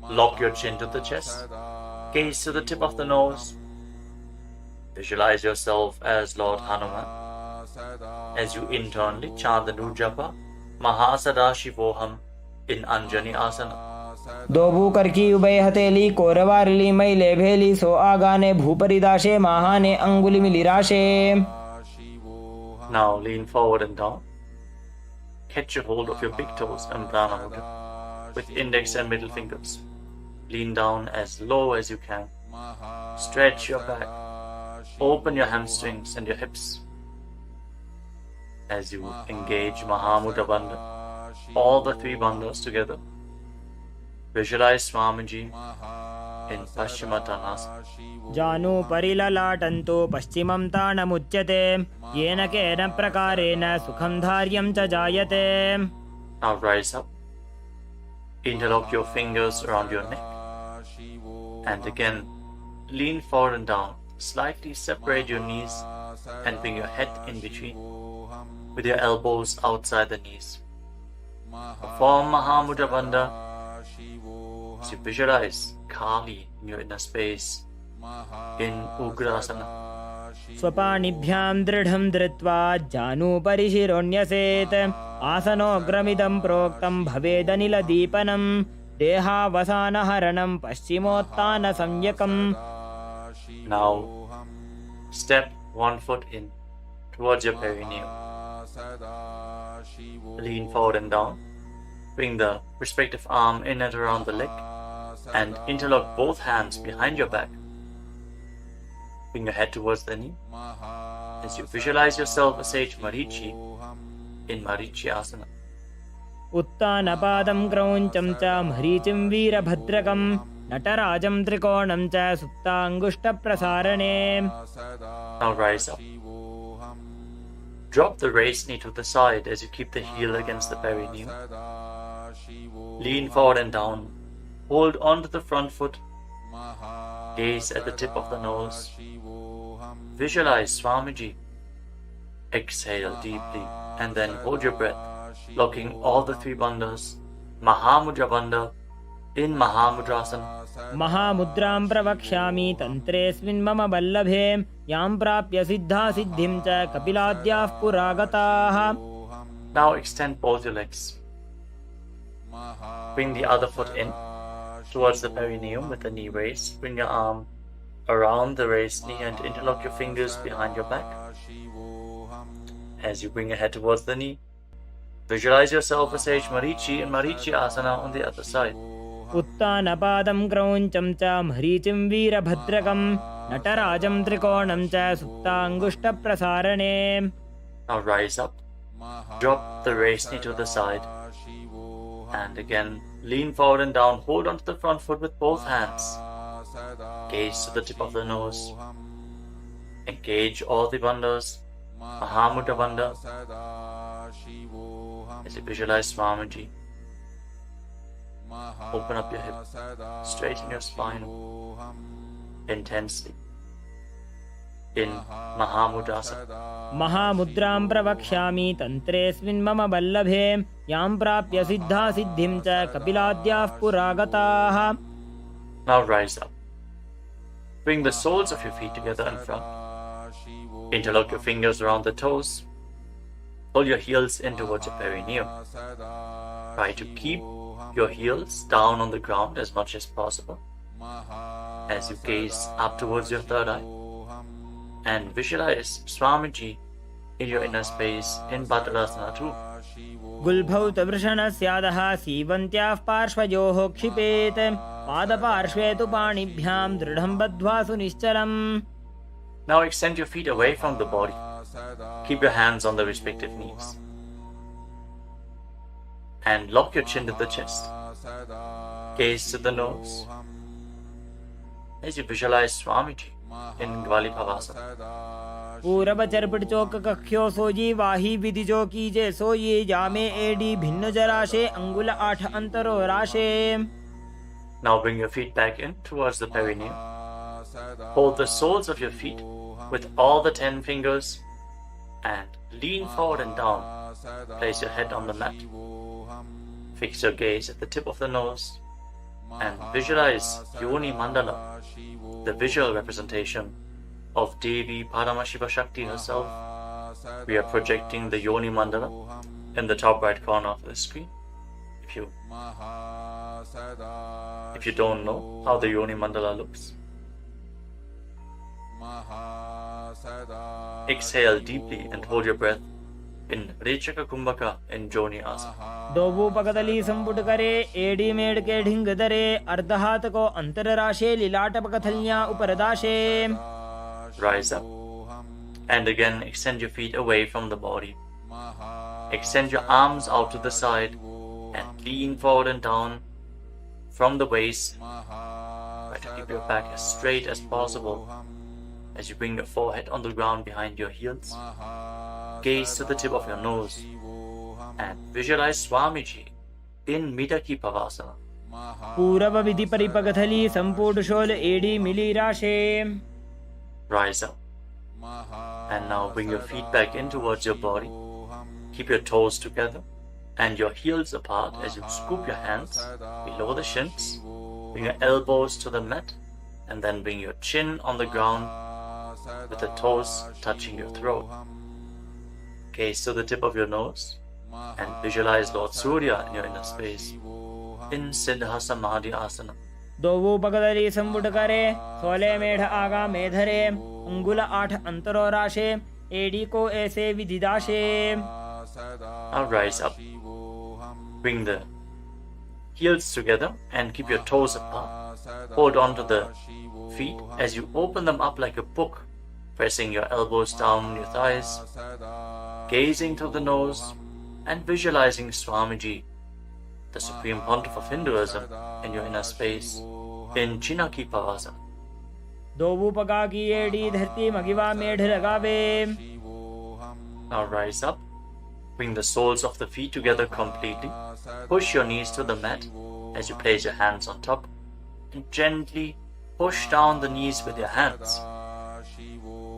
Lock your chin to the chest. Gaze to the tip of the nose. Visualize yourself as Lord Hanuman as you internally chant the Nujapa Mahasada Shivoham in Anjani Asana. दोभू करकी उभय हथेली कोरवारली मैले भेली सो आगाने भूपरिदाशे महाने अंगुली मिलिराशे. Now lean forward and down. Catch a hold of your big toes and Prana Mudra with index and middle fingers. Lean down as low as you can. Stretch your back. Open your hamstrings and your hips as you engage Mahamudra Bandha, all the three bandhas together. Visualize Swamiji in Paschimottanasana. जानु परिललाटन्तो पश्चिमं ताणमुच्यते येन केन प्रकारेण सुखं धार्यं च जायते. Now rise up. Interlock your fingers around your neck. And again, lean forward and down. Slightly separate your knees and bring your head in between with your elbows outside the knees. Perform Mahamudra Bandha as you visualize Kali in your inner space in Ugrasana. स्वपाणिभ्यां दृढं धृत्वा जानुपरिशिरोण्यसेत् आसनोग्रमिदं प्रोक्तं भवेदनिलदीपनं देहावसानहरणं पश्चिमोत्तानसंज्ञकम्. Now step one foot in towards your perineum. Lean forward and down. Bring the respective arm in and around the leg and interlock both hands behind your back. Bring your head towards the knee as you visualize yourself as sage Marichi in Marichi Asana. उत्तानपादं क्रौञ्चं च मरीचिं वीरभद्रकं नटराजं त्रिकोणं च सुप्ताङ्गुष्ठप्रसारणे. Now rise up. Drop the raised knee to the side as you keep the heel against the perineum. Lean forward and down. Hold on to the front foot. Gaze at the tip of the nose. Visualize Swamiji. Exhale deeply and then hold your breath, locking all the three bandhas. Mahamudra Bandha in Mahamudrasana. महामुद्रां प्रवक्ष्यामि तन्त्रेऽस्मिन् मम वल्लभे यां प्राप्य सिद्धा सिद्धिं च कपिलाद्याः पुरागताः. Now extend both your legs. Bring the other foot in towards the perineum with the knee raised. Bring your arm around the raised knee and interlock your fingers behind your back. As you bring your head towards the knee, visualize yourself as sage Marichi in Marichi Asana on the other side. उत्तानपादं क्रौञ्चं च मरीचिं वीरभद्रकं नटराजं त्रिकोणं च सुप्ताङ्गुष्ठप्रसारणे. Now rise up. Drop the raised knee to the side. And again, lean forward and down. Hold onto the front foot with both hands. Gaze to the tip of the nose. Engage all the bandhas, Mahamudra bandha, as you visualize Swamiji. Open up your hip, straighten your spine intensely in Mahamudrasana. Mahamudram pravakshami tantresmin mama vallabhe yam prapya siddha siddhim cha kapiladyah puragataah. Now rise up. Bring the soles of your feet together in front. Interlock your fingers around the toes. Pull your heels in towards your perineum. Try to keep your heels down on the ground as much as possible as you gaze up towards your third eye and visualize Swamiji in your inner space in Bhadrasana too. Gulbhaut vrishanasyadah sivantyah parshvayoh kshipet padaparshve tu panibhyam dridham badhva sunischaram. Now extend your feet away from the body. Keep your hands on the respective knees. And lock your chin to the chest. Gaze to the nose. As you visualize Swamiji in Gvalipavasana. पूरब चरपट चौक कख्यो सोजी वाही विधि जो कीजे सोई जामे AD भिन्न जराशे अंगुल 8 अंतरो राशे. Now bring your feet back in towards the perineum. Hold the soles of your feet with all the 10 fingers and lean forward and down. Place your head on the mat. Fix your gaze at the tip of the nose and visualize Yoni Mandala, the visual representation of Devi Paramashiva Shakti herself. We are projecting the Yoni Mandala in the top right corner of the screen. If you don't know how the Yoni Mandala looks, exhale deeply and hold your breath in Rechaka Kumbhaka in Joni Asana. दोबू पकदली संपुट करे AD made के ढिंग दरे अर्धहात को अंतर राशे लीलाट पकथलियां उपरदाशे. Rise up and again extend your feet away from the body. Extend your arms out to the side and lean forward and down from the waist. Try to keep your back as straight as possible as you bring your forehead on the ground behind your heels. Gaze to the tip of your nose and visualize Swamiji in Midaki Pavasana. पूरब विधि परिपकथली संपुट शोल एडी मिली राशे. Rise up and now bring your feet back in towards your body. Keep your toes together and your heels apart as you scoop your hands below the shins. Bring your elbows to the mat and then bring your chin on the ground with the toes touching your throat. Gaze to the tip of your nose and visualize Lord Surya in your inner space in Siddha Samadhi Asana. दोबू पकदली संपुट करे 16 मेढ़ आगा मेधरे अंगुल 8 अंतरो राशे AD को ऐसे विधिदाशे. Now rise up. Bring the heels together and keep your toes apart. Hold on to the feet as you open them up like a book, pressing your elbows down on your thighs, gazing through the nose and visualizing Swamiji, the Supreme Pontiff of Hinduism, in your inner space in Chinaki Pavasana. दोबू पका की AD धरती मगिवा मेढ़ लगावे. Now rise up. Bring the soles of the feet together completely. Push your knees to the mat as you place your hands on top and gently push down the knees with your hands.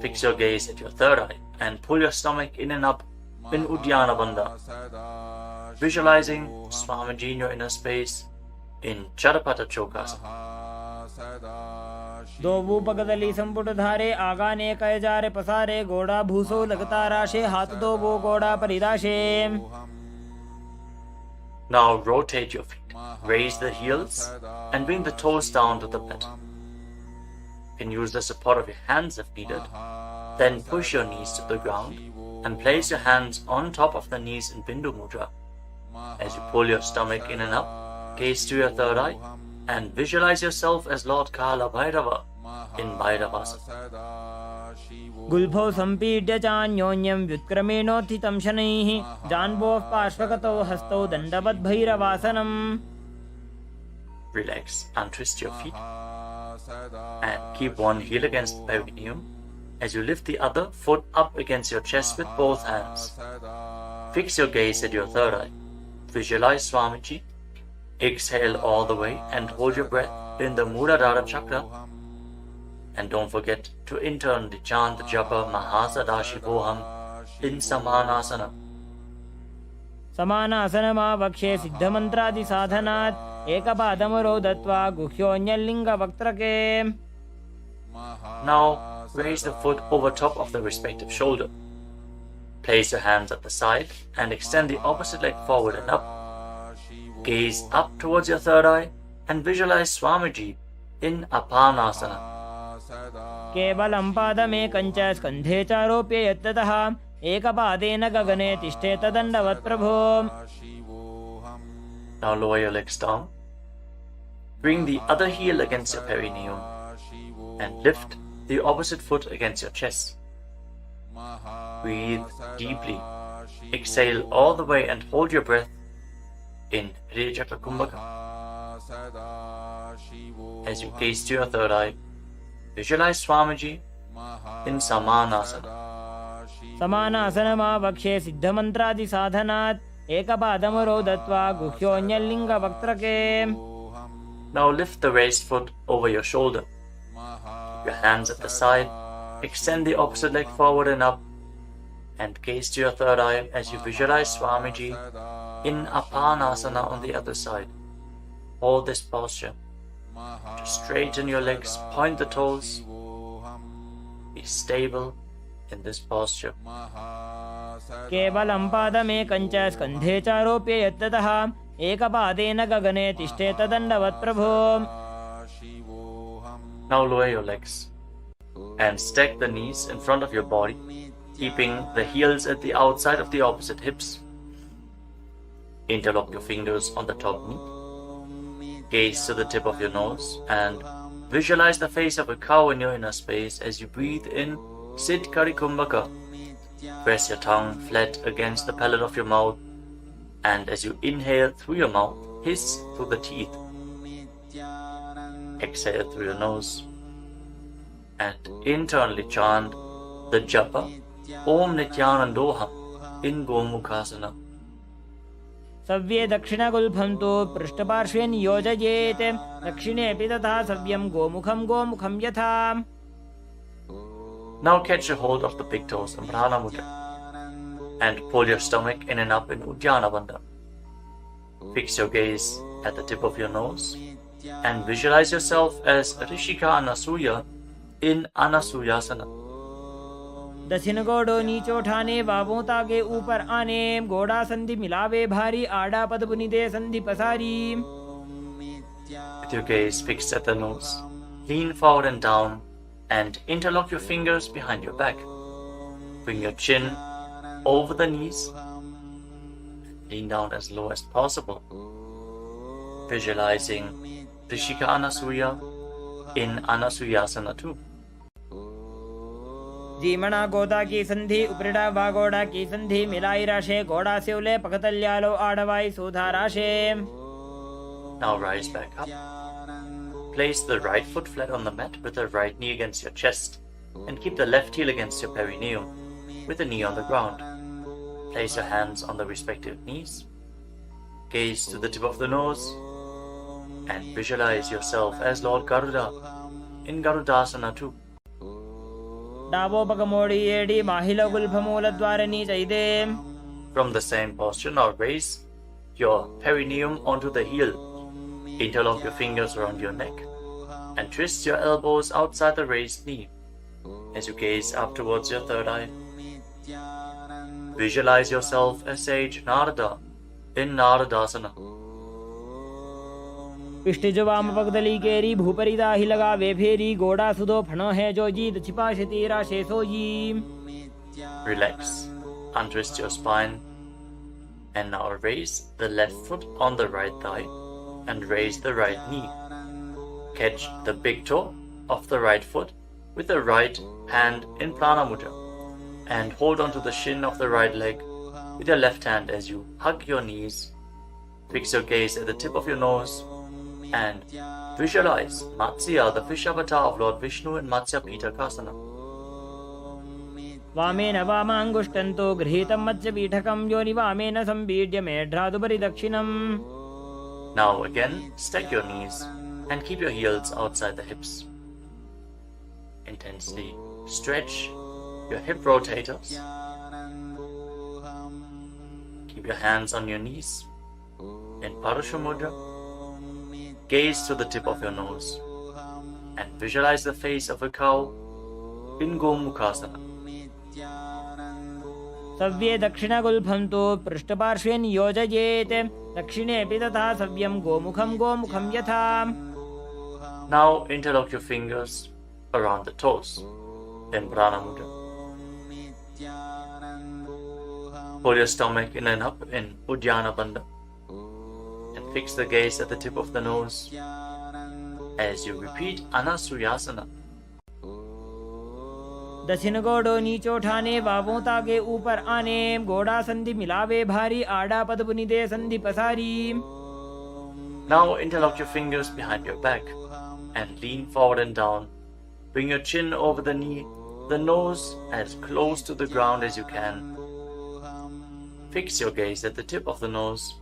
Fix your gaze at your third eye and pull your stomach in and up in Uddiyana Bandha. Visualizing Swamiji in your inner space in Charapata Chokasana. दोबू पकदली संपुट धारे आगा ने कय जारे पसारे गोड़ा भूसो लगता राशे हाथ दोबू गोड़ा परिदाशे. Now rotate your feet. Raise the heels and bring the toes down to the mat. You can use the support of your hands if needed. Then push your knees to the ground and place your hands on top of the knees in Bindu Mudra. As you pull your stomach in and up, gaze to your third eye and visualize yourself as Lord Kala Bhairava in Bhairavasana. गुल्भो संपीड्य चान्योन्यं व्युत्क्रमेणोत्थितं शनैः जान्वोः पार्श्वगतौ हस्तौ दण्डवद् भैरवासनम्. Relax, untwist your feet and keep one heel against the perineum as you lift the other foot up against your chest with both hands. Fix your gaze at your third eye. Visualize Swamiji. Exhale all the way and hold your breath in the Muladhara chakra. And don't forget to internally chant the japa Mahasadashivoham in Samanasana. समानासनमावक्षे सिद्धमन्त्रादिसाधनात् एकपादमरो दत्वा गुह्योऽन्यलिङ्गवक्त्रके. Now raise the foot over top of the respective shoulder. Place your hands at the side and extend the opposite leg forward and up. Gaze up towards your third eye and visualize Swamiji in Apanasana. केवलं पादमेकञ्च स्कन्धे चारोप्य यत्ततः एकपादेन गगने तिष्ठेत दण्डवत् प्रभो. Now lower your legs down. Bring the other heel against your perineum and lift the opposite foot against your chest. Breathe deeply. Exhale all the way and hold your breath in Rejaka Kumbhaka. As you gaze to your third eye, visualize Swamiji in Samanasana. समानासनमावक्षे सिद्धमन्त्रादिसाधनात् एकपादमरो दत्वा गुह्योऽन्यलिङ्गवक्त्रके. Now lift the raised foot over your shoulder. Your hands at the side, extend the opposite leg forward and up, and gaze to your third eye as you visualize Swamiji in Apanasana on the other side. Hold this posture. To straighten your legs, point the toes. Be stable in this posture. केवलं पादमेकञ्च स्कन्धे चारोप्य यत्ततः एकपादेन गगने तिष्ठेत दण्डवत् प्रभो. Now lower your legs and stack the knees in front of your body, keeping the heels at the outside of the opposite hips. Interlock your fingers on the top knee. Gaze to the tip of your nose and visualize the face of a cow in your inner space as you breathe in Sit Kari Kumbhaka. Press your tongue flat against the palate of your mouth, and as you inhale through your mouth, hiss through the teeth. Exhale through your nose and internally chant the japa Om Nithyanandoham in Gomukhasana. सव्ये दक्षिणगुल्फं तु पृष्ठपार्श्वे नियोजयेत् दक्षिणेऽपि तथा सव्यं गोमुखं गोमुखं यथा. Now catch a hold of the big toes in Prana Mudra and pull your stomach in and up in Uddiyana Bandha. Fix your gaze at the tip of your nose and visualize yourself as Rishika Anasuya in Anasuyasana. दक्षिण गोड़ो नीचो ठाने बाबों तागे ऊपर आने गोड़ा संधि मिलावे भारी आड़ा पद बुनिदे संधि पसारी. With your gaze fixed at the nose, lean forward and down and interlock your fingers behind your back. Bring your chin over the knees. Lean down as low as possible. Visualizing Rishika Anasuya in Anasuyasana too. जीमणा गोदा की संधि उपरिड़ा बागोड़ा की संधि मिलाई राशे गोड़ा से उले पकतल्यालो आड़वाई सुधा राशे. Now rise back up. Place the right foot flat on the mat with the right knee against your chest and keep the left heel against your perineum with the knee on the ground. Place your hands on the respective knees. Gaze to the tip of the nose and visualize yourself as Lord Garuda in Garudasana too. डाबो पगमोड़ी एडी माहिलो गुल्फमूल द्वारनी चाहिए. From the same posture, now raise your perineum onto the heel. Interlock your fingers around your neck and twist your elbows outside the raised knee as you gaze up towards your third eye. Visualize yourself as sage Narada in Naradasana. पिष्टिजो वाम पगदली केरी भूपरिदा ही लगा वे फेरी गोड़ा सुदो फणो है जो जीत छिपा शतीरा शेषो जी. Relax, untwist your spine and now raise the left foot on the right thigh and raise the right knee. Catch the big toe of the right foot with the right hand in Prana Mudra and hold onto the shin of the right leg with your left hand as you hug your knees. Fix your gaze at the tip of your nose and visualize Matsya, the fish avatar of Lord Vishnu in Matsya Pitakasana. वामेन वामाङ्गुष्टन्तो गृहीतं मत्स्यपीठकं योनिवामेन सम्पीड्य मेढ्रादुपरि दक्षिणम्. Now again, stack your knees and keep your heels outside the hips. Intensely stretch your hip rotators. Keep your hands on your knees. In Parashu Mudra, gaze to the tip of your nose and visualize the face of a cow in Gomukhasana. सव्ये दक्षिणगुल्फं तु पृष्ठपार्श्वे नियोजयेत्. दक्षिणेऽपि तथा सव्यं गोमुखं यथा. Now interlock your fingers around the toes in Prana Mudra. Pull your stomach in and up in Uddiyana Bandha and fix the gaze at the tip of the nose as you repeat Anasuyasana. दक्षिण गोड़ो नीचो ठाने बाबों ताके ऊपर आने. गोड़ा संधि मिलावे भारी आड़ा पद पुनिदे संधि पसारी. Now interlock your fingers behind your back and lean forward and down. Bring your chin over the knee, the nose as close to the ground as you can. Fix your gaze at the tip of the nose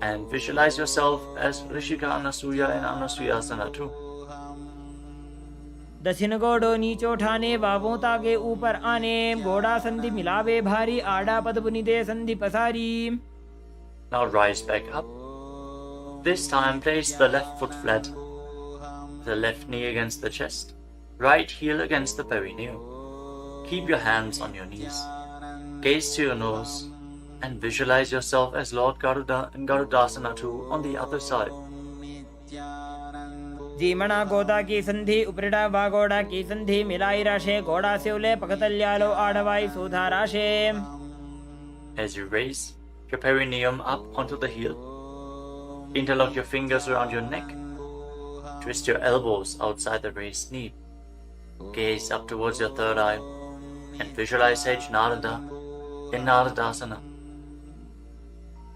and visualize yourself as Rishika Anasuya and Anasuyasana too. दक्षिण गोड़ो नीचो ठाने बाबों ताके ऊपर आने. गोड़ा संधि मिलावे भारी आड़ा पद पुनिदे संधि पसारी. Now rise back up. This time place the left foot flat, the left knee against the chest, right heel against the perineum. Keep your hands on your knees. Gaze to your nose and visualize yourself as Lord Garuda and Garudasana too on the other side. जीमणा गोदा की संधि उपरिड़ा वागोड़ा की संधि मिलाई राशे. गोड़ा से उले पकतल्यालो आड़वाई सुधा राशे. As you raise your perineum up onto the heel, interlock your fingers around your neck. Twist your elbows outside the raised knee. Gaze up towards your third eye and visualize Sage Narada in Naradasana.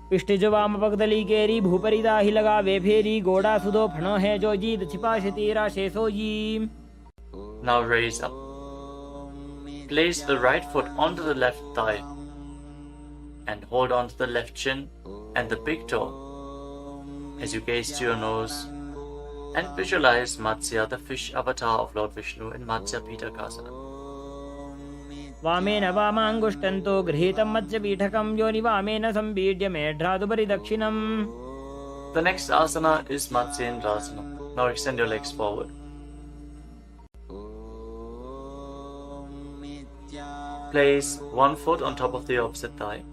पिष्ट जो वाम पगदली केरी भूपरी दाही लगा वे फेरी. गोड़ा सुदो फणो है जो जीत छिपा शतीरा शेषो जी. Now raise up. Place the right foot onto the left thigh and hold on to the left shin and the big toe as you gaze to your nose and visualize Matsya, the fish avatar of Lord Vishnu in Matsya Pitakasana. वामेन वामाङ्गुष्टन्तो गृहीतं मत्स्यपीठकं योनिवामेन सम्पीड्य मेढ्रादुपरि दक्षिणम्. The next asana is Matsyendrasana. Now extend your legs forward. Place one foot on top of the opposite thigh.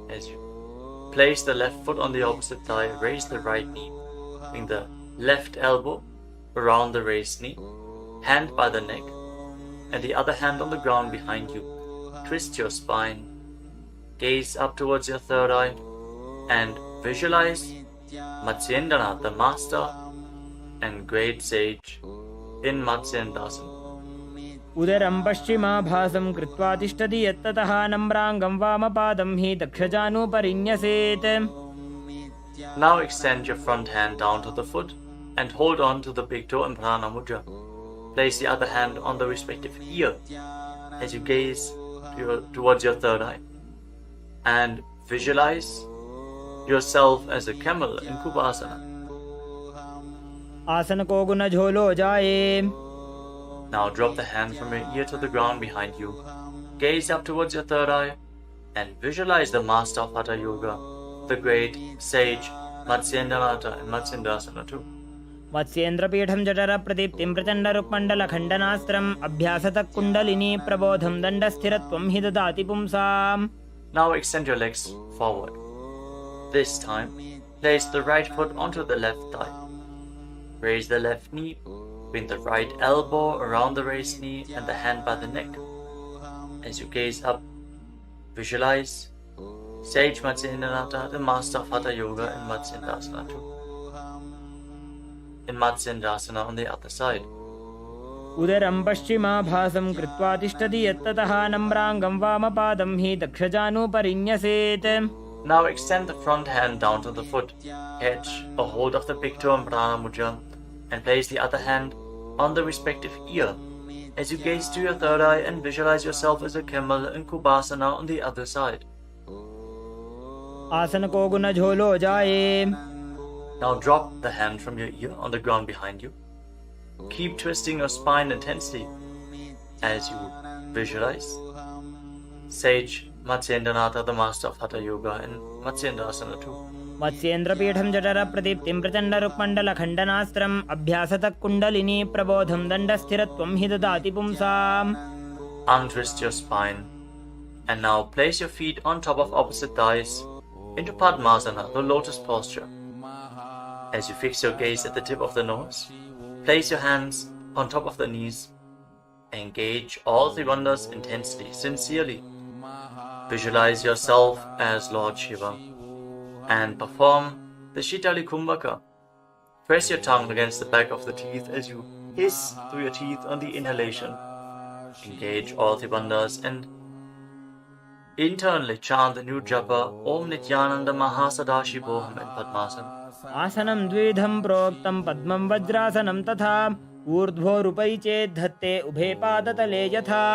As you place the left foot on the opposite thigh, raise the right knee. Bring the left elbow around the raised knee, hand by the neck, and the other hand on the ground behind you. Twist your spine. Gaze up towards your third eye and visualize Matsyendranath, the master and great sage in Matsyendrasana. उदरं पश्चिमाभासं कृत्वा तिष्ठति यत्ततः नम्राङ्गं वामपादं हि दक्षजानुपरिन्यसेत्. Now extend your front hand down to the foot and hold on to the big toe in Prana Mudra. Place the other hand on the respective ear as you gaze towards your third eye and visualize yourself as a camel in Kupasana. आसन को गुण झोलो जाए. Now drop the hand from your ear to the ground behind you. Gaze up towards your third eye and visualize the master of Hatha Yoga, the great sage Matsyendranath in Matsyendrasana too. मत्स्येन्द्रपीठं जठर प्रदीप्तिं प्रचण्ड रुक्मण्डल खण्डनास्त्रम् अभ्यासतः कुण्डलिनी प्रबोधं दण्डस्थिरत्वं हि ददाति पुंसाम्. Now extend your legs forward. This time, place the right foot onto the left thigh. Raise the left knee, bring the right elbow around the raised knee and the hand by the neck. As you gaze up, visualize Sage Matsyendranath, the master of Hatha Yoga in Matsyendrasana too. In Matsyendrasana on the other side. उदरं पश्चिमाभासं कृत्वा तिष्ठति यत्ततः नम्राङ्गं वामपादं हि दक्षजानुपरिन्यसेत्. Now extend the front hand down to the foot, catch a hold of the big toe in Prana Mudra and place the other hand on the respective ear as you gaze to your third eye and visualize yourself as a camel in Kubasana on the other side. आसन को गुण झोलो जाए. Now drop the hand from your ear on the ground behind you. Keep twisting your spine intensely as you visualize Sage Matsyendranath, the master of Hatha Yoga, in Matsyendra Asana 2. मत्स्येन्द्रपीठं जठर प्रदीप्तिं प्रचण्ड रुक्मण्डल खण्डनास्त्रम् अभ्यासतः कुण्डलिनी प्रबोधं दण्डस्थिरत्वं हि ददाति पुंसाम्. Untwist your spine and now place your feet on top of opposite thighs into Padmasana, the lotus posture. As you fix your gaze at the tip of the nose, place your hands on top of the knees. Engage all the wonders intensely, sincerely. Visualize yourself as Lord Shiva and perform the Shitali Kumbhaka. Press your tongue against the back of the teeth as you hiss through your teeth on the inhalation. Engage all the bandhas and internally chant the new japa Om Nithyananda Mahasadashivoham in Padmasana. आसनं द्विधं प्रोक्तं पद्मं वज्रासनं तथा ऊर्ध्वोरुपरि चेत् धत्ते उभे पादतले यथा.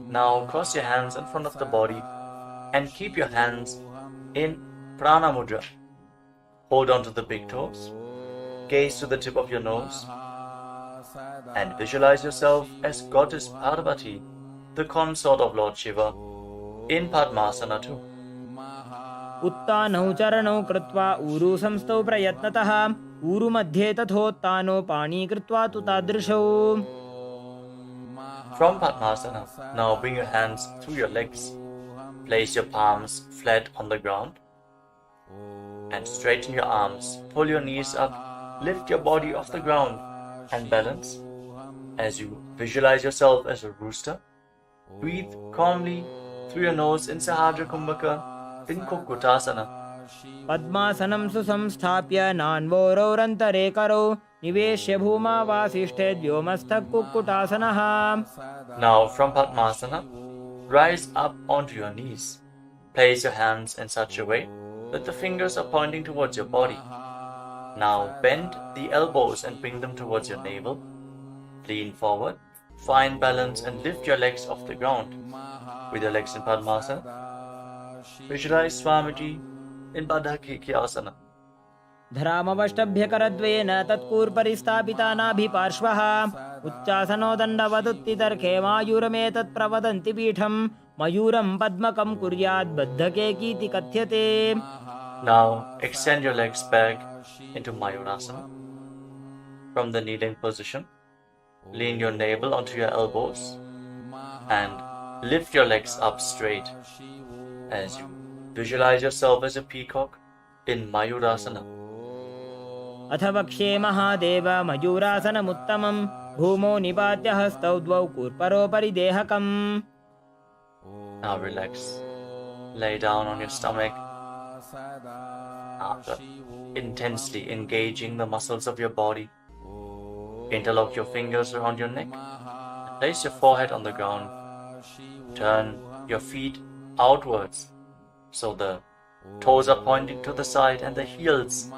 Now cross your hands in front of the body and keep your hands in Prana Mudra. Hold on to the big toes, gaze to the tip of your nose, and visualize yourself as Goddess Parvati, the consort of Lord Shiva, in Padmasana 2. उत्तानौ चरणौ कृत्वा ऊरु संस्थौ प्रयत्नतः ऊरु मध्ये तथोत्तानो पाणी कृत्वा तु तादृशौ. From Padmasana, now bring your hands through your legs. Place your palms flat on the ground and straighten your arms. Pull your knees up, lift your body off the ground and balance. As you visualize yourself as a rooster, breathe calmly through your nose in Sahadra Kumbhaka in Kukutasana. पद्मासनं सुसंस्थाप्य नान्वोरौरन्तरे करौ निवेश्य भूमा वासिष्ठे व्योमस्थः कुक्कुटासनः. Now from Padmasana, rise up onto your knees. Place your hands in such a way that the fingers are pointing towards your body. Now bend the elbows and bring them towards your navel. Lean forward, find balance and lift your legs off the ground. With your legs in Padmasana, visualize Swamiji in Baddha-Asana. धरामवष्टभ्यकरद्वयेन तत्कूर्परिस्थापितानाभिपार्श्वः उच्चासनो दण्डवदुत्तितर्के मायूरमेतत् प्रवदन्ति पीठं मयूरं पद्मकं कुर्यात् बद्धकेकीति कथ्यते. Now extend your legs back into Mayurasana. From the kneeling position, lean your navel onto your elbows and lift your legs up straight as you visualize yourself as a peacock in Mayurasana. अथ वक्ष्ये महादेव मयूरासनमुत्तमं भूमौ निपात्य हस्तौ द्वौ कूर्परोपरि देहकम्. Now relax. Lay down on your stomach. After intensely engaging the muscles of your body, interlock your fingers around your neck. Place your forehead on the ground. Turn your feet outwards so the toes are pointing to the side and the heels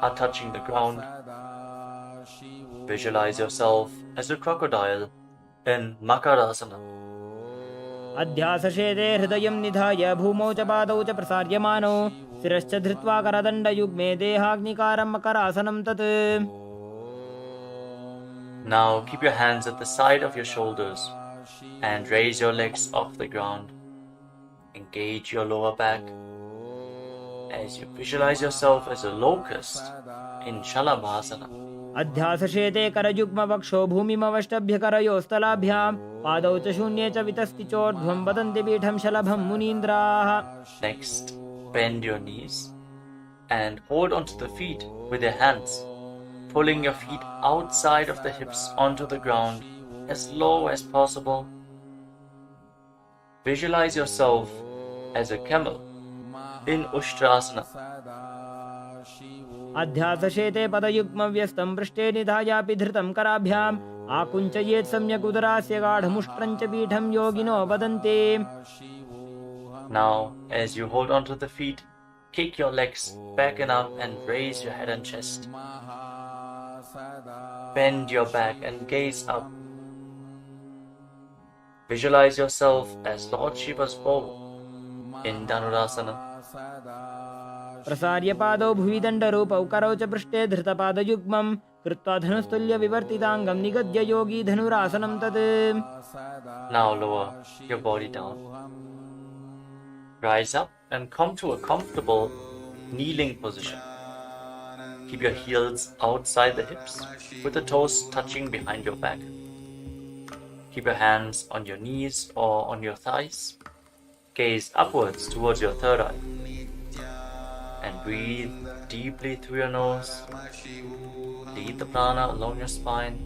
are touching the ground. Visualize yourself as a crocodile in Makarasana. अध्यासशेते हृदयं निधाय भूमौ च पादौ च प्रसार्यमानौ शिरश्च धृत्वा करदण्डयुग्मे देहाग्निकारं मकरासनं तत्. Now keep your hands at the side of your shoulders and raise your legs off the ground. Engage your lower back as you visualize yourself as a locust in Shalabhasana. अध्यासशेते करयुग्मवक्षो भूमिमवष्टभ्यकरयोस्तलाभ्यां पादौ च शून्ये च वितस्ति चोर्ध्वं वदन्ति पीठं शलभं मुनीन्द्राः. Next, bend your knees and hold onto the feet with your hands, pulling your feet outside of the hips onto the ground as low as possible. Visualize yourself as a camel in Ushtrasana. अध्यासशेते पदयुग्मव्यस्तं पृष्ठे निधायापि धृतं कराभ्याम् आकुञ्चयेत् सम्यक् उदरास्य गाढमुष्ट्रं च पीठं योगिनो वदन्ति. Now, as you hold onto the feet, kick your legs back and up and raise your head and chest. Bend your back and gaze up. Visualize yourself as Lord Shiva's bowl in Dhanurasana. प्रसार्य पादौ भुवि दण्डरूपौ करौ च पृष्ठे धृतपादयुग्मं कृत्वा धनुस्तुल्य विवर्तिताङ्गं निगद्य योगी धनुरासनं तत्. Now lower your body down. Rise up and come to a comfortable kneeling position. Keep your heels outside the hips with the toes touching behind your back. Keep your hands on your knees or on your thighs. Gaze upwards towards your third eye. And breathe deeply through your nose. Lead the prana along your spine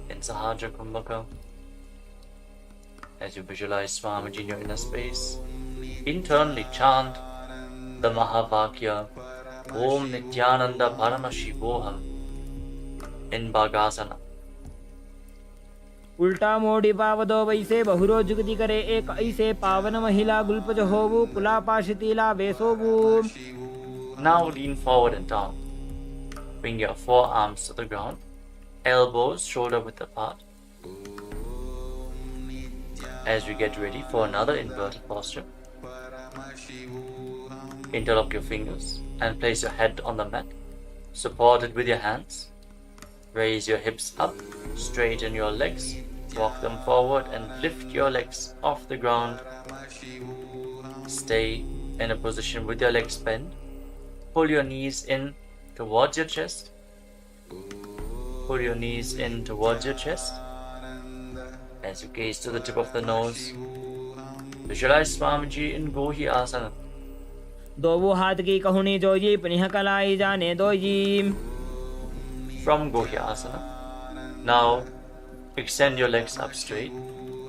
in Sahaja Kumbhaka. As you visualize Swamiji in your inner space, internally chant the Mahavakya Om Nithyananda Paramashiva in Bhagasana. उल्टा मोड़ी पावदो वैसे बहुरो जुगति करे एक ऐसे पावन महिला गुल्पज होवु कुलापाशितीला वेसोवु. Now lean forward and down. Bring your forearms to the ground, elbows shoulder width apart. As we get ready for another inverted posture, interlock your fingers and place your head on the mat, supported with your hands. Raise your hips up, straighten your legs, walk them forward and lift your legs off the ground. Stay in a position with your legs bent. Pull your knees in towards your chest. Pull your knees in towards your chest. As you gaze to the tip of the nose, visualize Swamiji in Gohi Asana. दोवो हाथ की कहुनी जोजी पुनः कलाई जाने doji. From Gohi Asana, now extend your legs up straight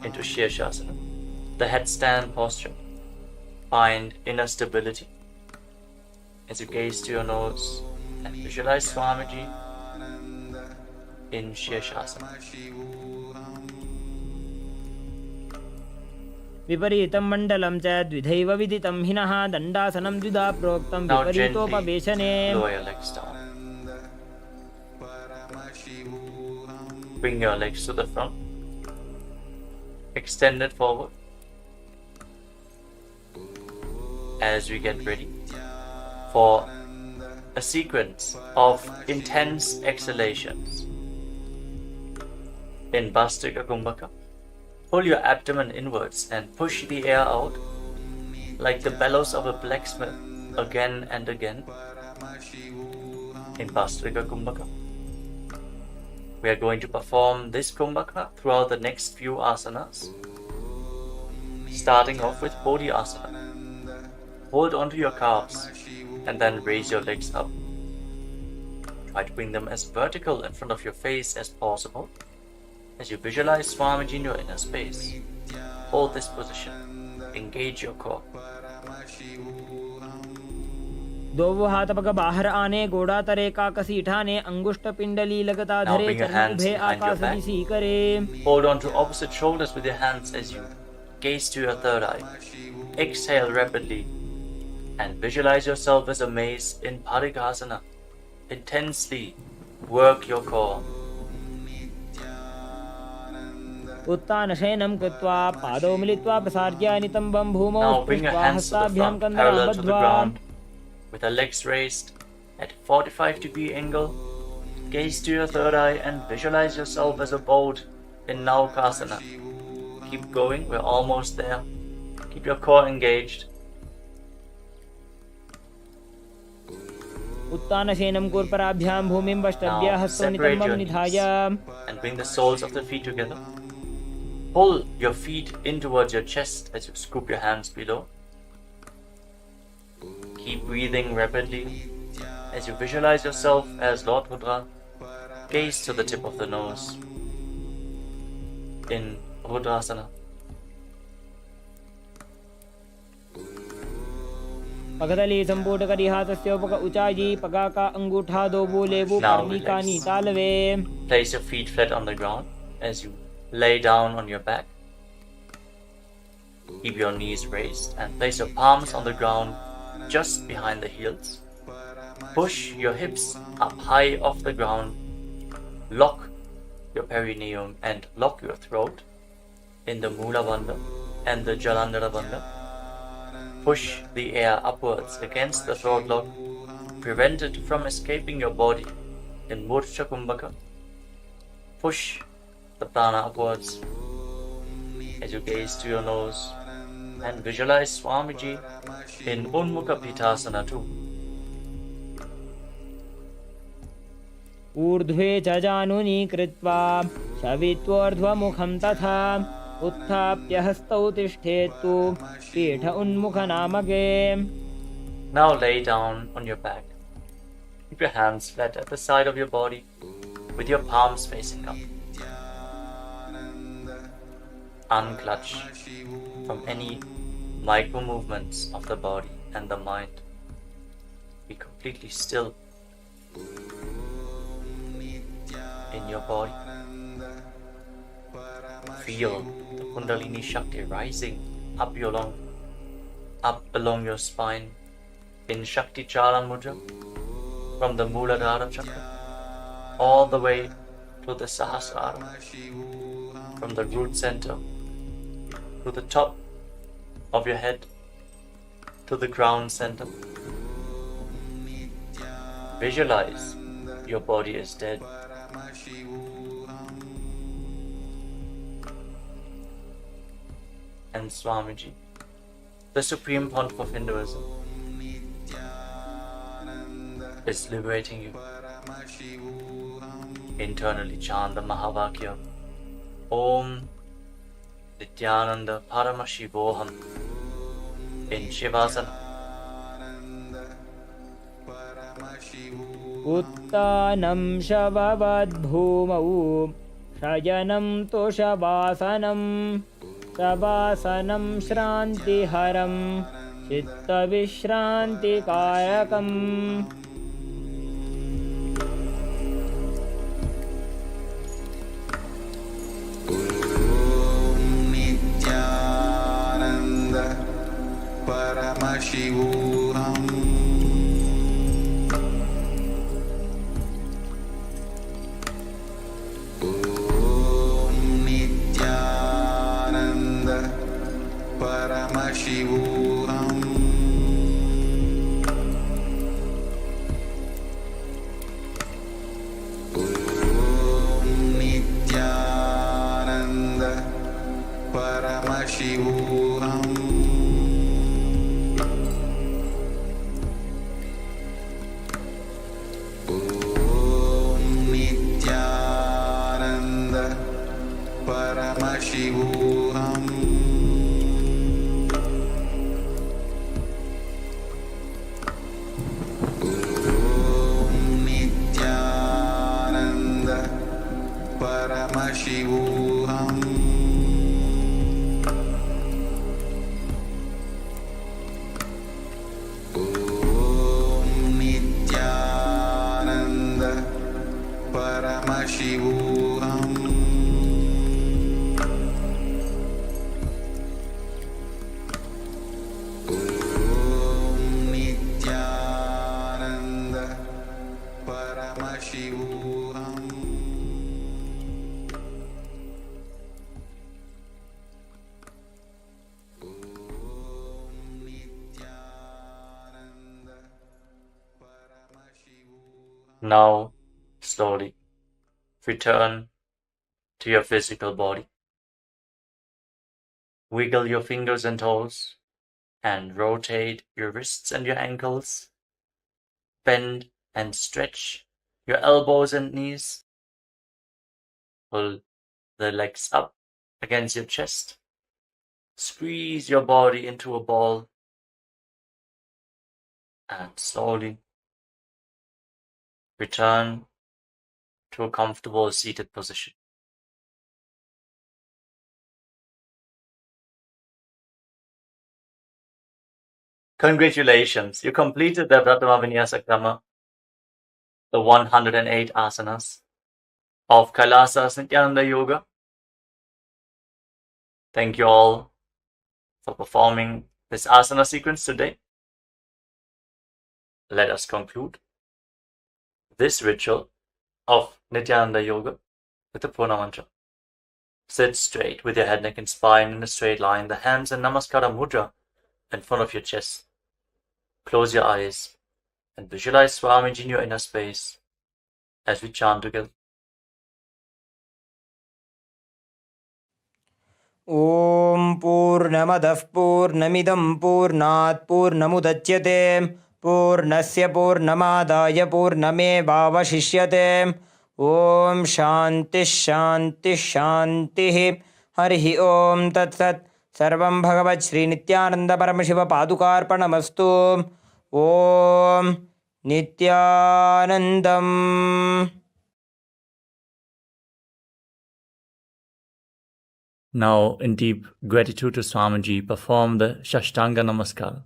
into Shirshasana, the headstand posture. Find inner stability as you gaze to your nose and visualize Swamiji in Shirshasana. विपरीतं मण्डलं च द्विधैव विदितं हिनः दण्डासनं द्विधा प्रोक्तं Now विपरीतोपवेशने. gently lower your legs down. Bring your legs to the front. Extend it forward. As we get ready for a sequence of intense exhalations. In Bhastrika Kumbhaka, pull your abdomen inwards and push the air out like the bellows of a blacksmith again and again. In Bhastrika Kumbhaka, we are going to perform this Kumbhaka throughout the next few asanas, starting off with Bodhi Asana. Hold onto your calves and then raise your legs up. Try to bring them as vertical in front of your face as possible. As you visualize Swamiji in your inner space, hold this position. Engage your core. दोवो हाथ पग बाहर आने गोड़ा तरे का कसी ठाने अंगुष्ठ पिंडली लगता Now धरे bring your चरण hands उभे behind your आकाश back. दिशी करे. Hold on to opposite shoulders with your hands as you gaze to your third eye. Exhale rapidly and visualize yourself as a mace in Parikasana. Intensely work your core. उत्तान शयनं कृत्वा पादौ मिलित्वा प्रसार्य नितम्बं भूमौ Now bring your स्पृष्ट्वा hands to the हस्ताभ्यां front, कन्दरां parallel to the बद्ध्वा. ground, with the legs raised at 45-degree angle. Gaze to your third eye and visualize yourself as a boat in Naukasana. Keep going, we're almost there. Keep your core engaged. उत्तान शयनं कूर्पराभ्यां भूमिं वष्टभ्य Now हस्तौ separate नितम्बं your knees निधाय. and bring the soles of the feet together. Pull your feet in towards your chest as you scoop your hands below. Keep breathing rapidly as you visualize yourself as Lord Rudra. Gaze to the tip of the nose in Rudrasana. पगदली संपूट करी हाथस्य उपक उचाजी पगा का अंगूठा दो बोले वो Now परनी का relax. Knee तालवे. Place your feet flat on the ground as you lay down on your back. Keep your knees raised and place your palms on the ground just behind the heels. Push your hips up high off the ground. Lock your perineum and lock your throat. in the Mula Bandha and the Jalandhara Bandha. Push the air upwards against the throat lock. Prevent it from escaping your body in Murcha Kumbhaka. Push the prana upwards as you gaze to your nose and visualize Swamiji in Unmukha Pitasana too. ऊर्ध्वे च जानुनी कृत्वा शवित्वोर्ध्वमुखं तथा उत्थाप्य हस्तौ तिष्ठेत्तु पीठ उन्मुखनामके. Now lay down on your back. Keep your hands flat at the side of your body with your palms facing up. Unclutch from any micro movements of the body and the mind. Be completely still in your body. Feel the Kundalini Shakti rising up along your spine in Shakti Charan Mudra from the Muladhara Chakra all the way to the Sahasrara, from the root center to the top of your head to the ground center. Visualize your body is dead. And Swamiji, the Supreme Pontiff of Hinduism, is liberating you. Internally chant the Mahavakya, Om Nithyananda Paramashiva Himself in Shivasana. उत्तानं शववद्भूमौ शयनं तुषवासनं शवासनं श्रान्तिहरं चित्तविश्रान्तिकारकम्. Nithyananda Paramashivam. Nithyananda Paramashivam. Nithyananda Paramashivam. Nithyananda Paramashivam. Nithyananda Paramashivam. Nithyananda Paramashivam. Nithyananda Paramashivam. Nithyananda Paramashivam. Now, slowly, return to your physical body. Wiggle your fingers and toes and rotate your wrists and your ankles. Bend and stretch your elbows and knees. Pull the legs up against your chest. Squeeze your body into a ball. And slowly return to a comfortable seated position. Congratulations, you completed the Prathama Vinyasa Krama, the 108 asanas of KAILASA's Nithyananda Yoga. Thank you all for performing this asana sequence today. Let us conclude this ritual of Nithyananda Yoga with the Purna Mantra. Sit straight with your head, neck and spine in a straight line, the hands in Namaskara Mudra in front of your chest. Close your eyes and visualize Swamiji in your inner space as we chant together. ॐ पूर्णमदः पूर्णमिदं पूर्णात् पूर्णमुदच्यते पूर्णस्य पूर्णमादाय पूर्णमेवावशिष्यते ॐ शान्तिः शान्तिः शान्तिः हरिः ॐ तत्सत् सर्वं भगवत् श्रीनित्यानन्द परमशिव पादुकार्पणमस्तु ॐ नित्यानन्दम्. Now, in deep gratitude to Swamiji, perform the Shashtanga Namaskara.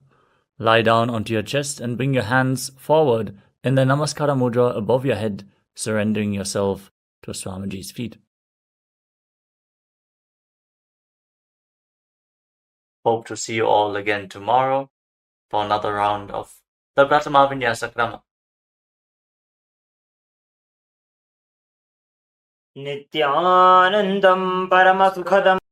Lie down onto your chest and bring your hands forward in the Namaskara Mudra above your head, surrendering yourself to Swamiji's feet. Hope to see you all again tomorrow for another round of the Prathama Vinyasa Krama. नित्यानन्दं परमसुखदम्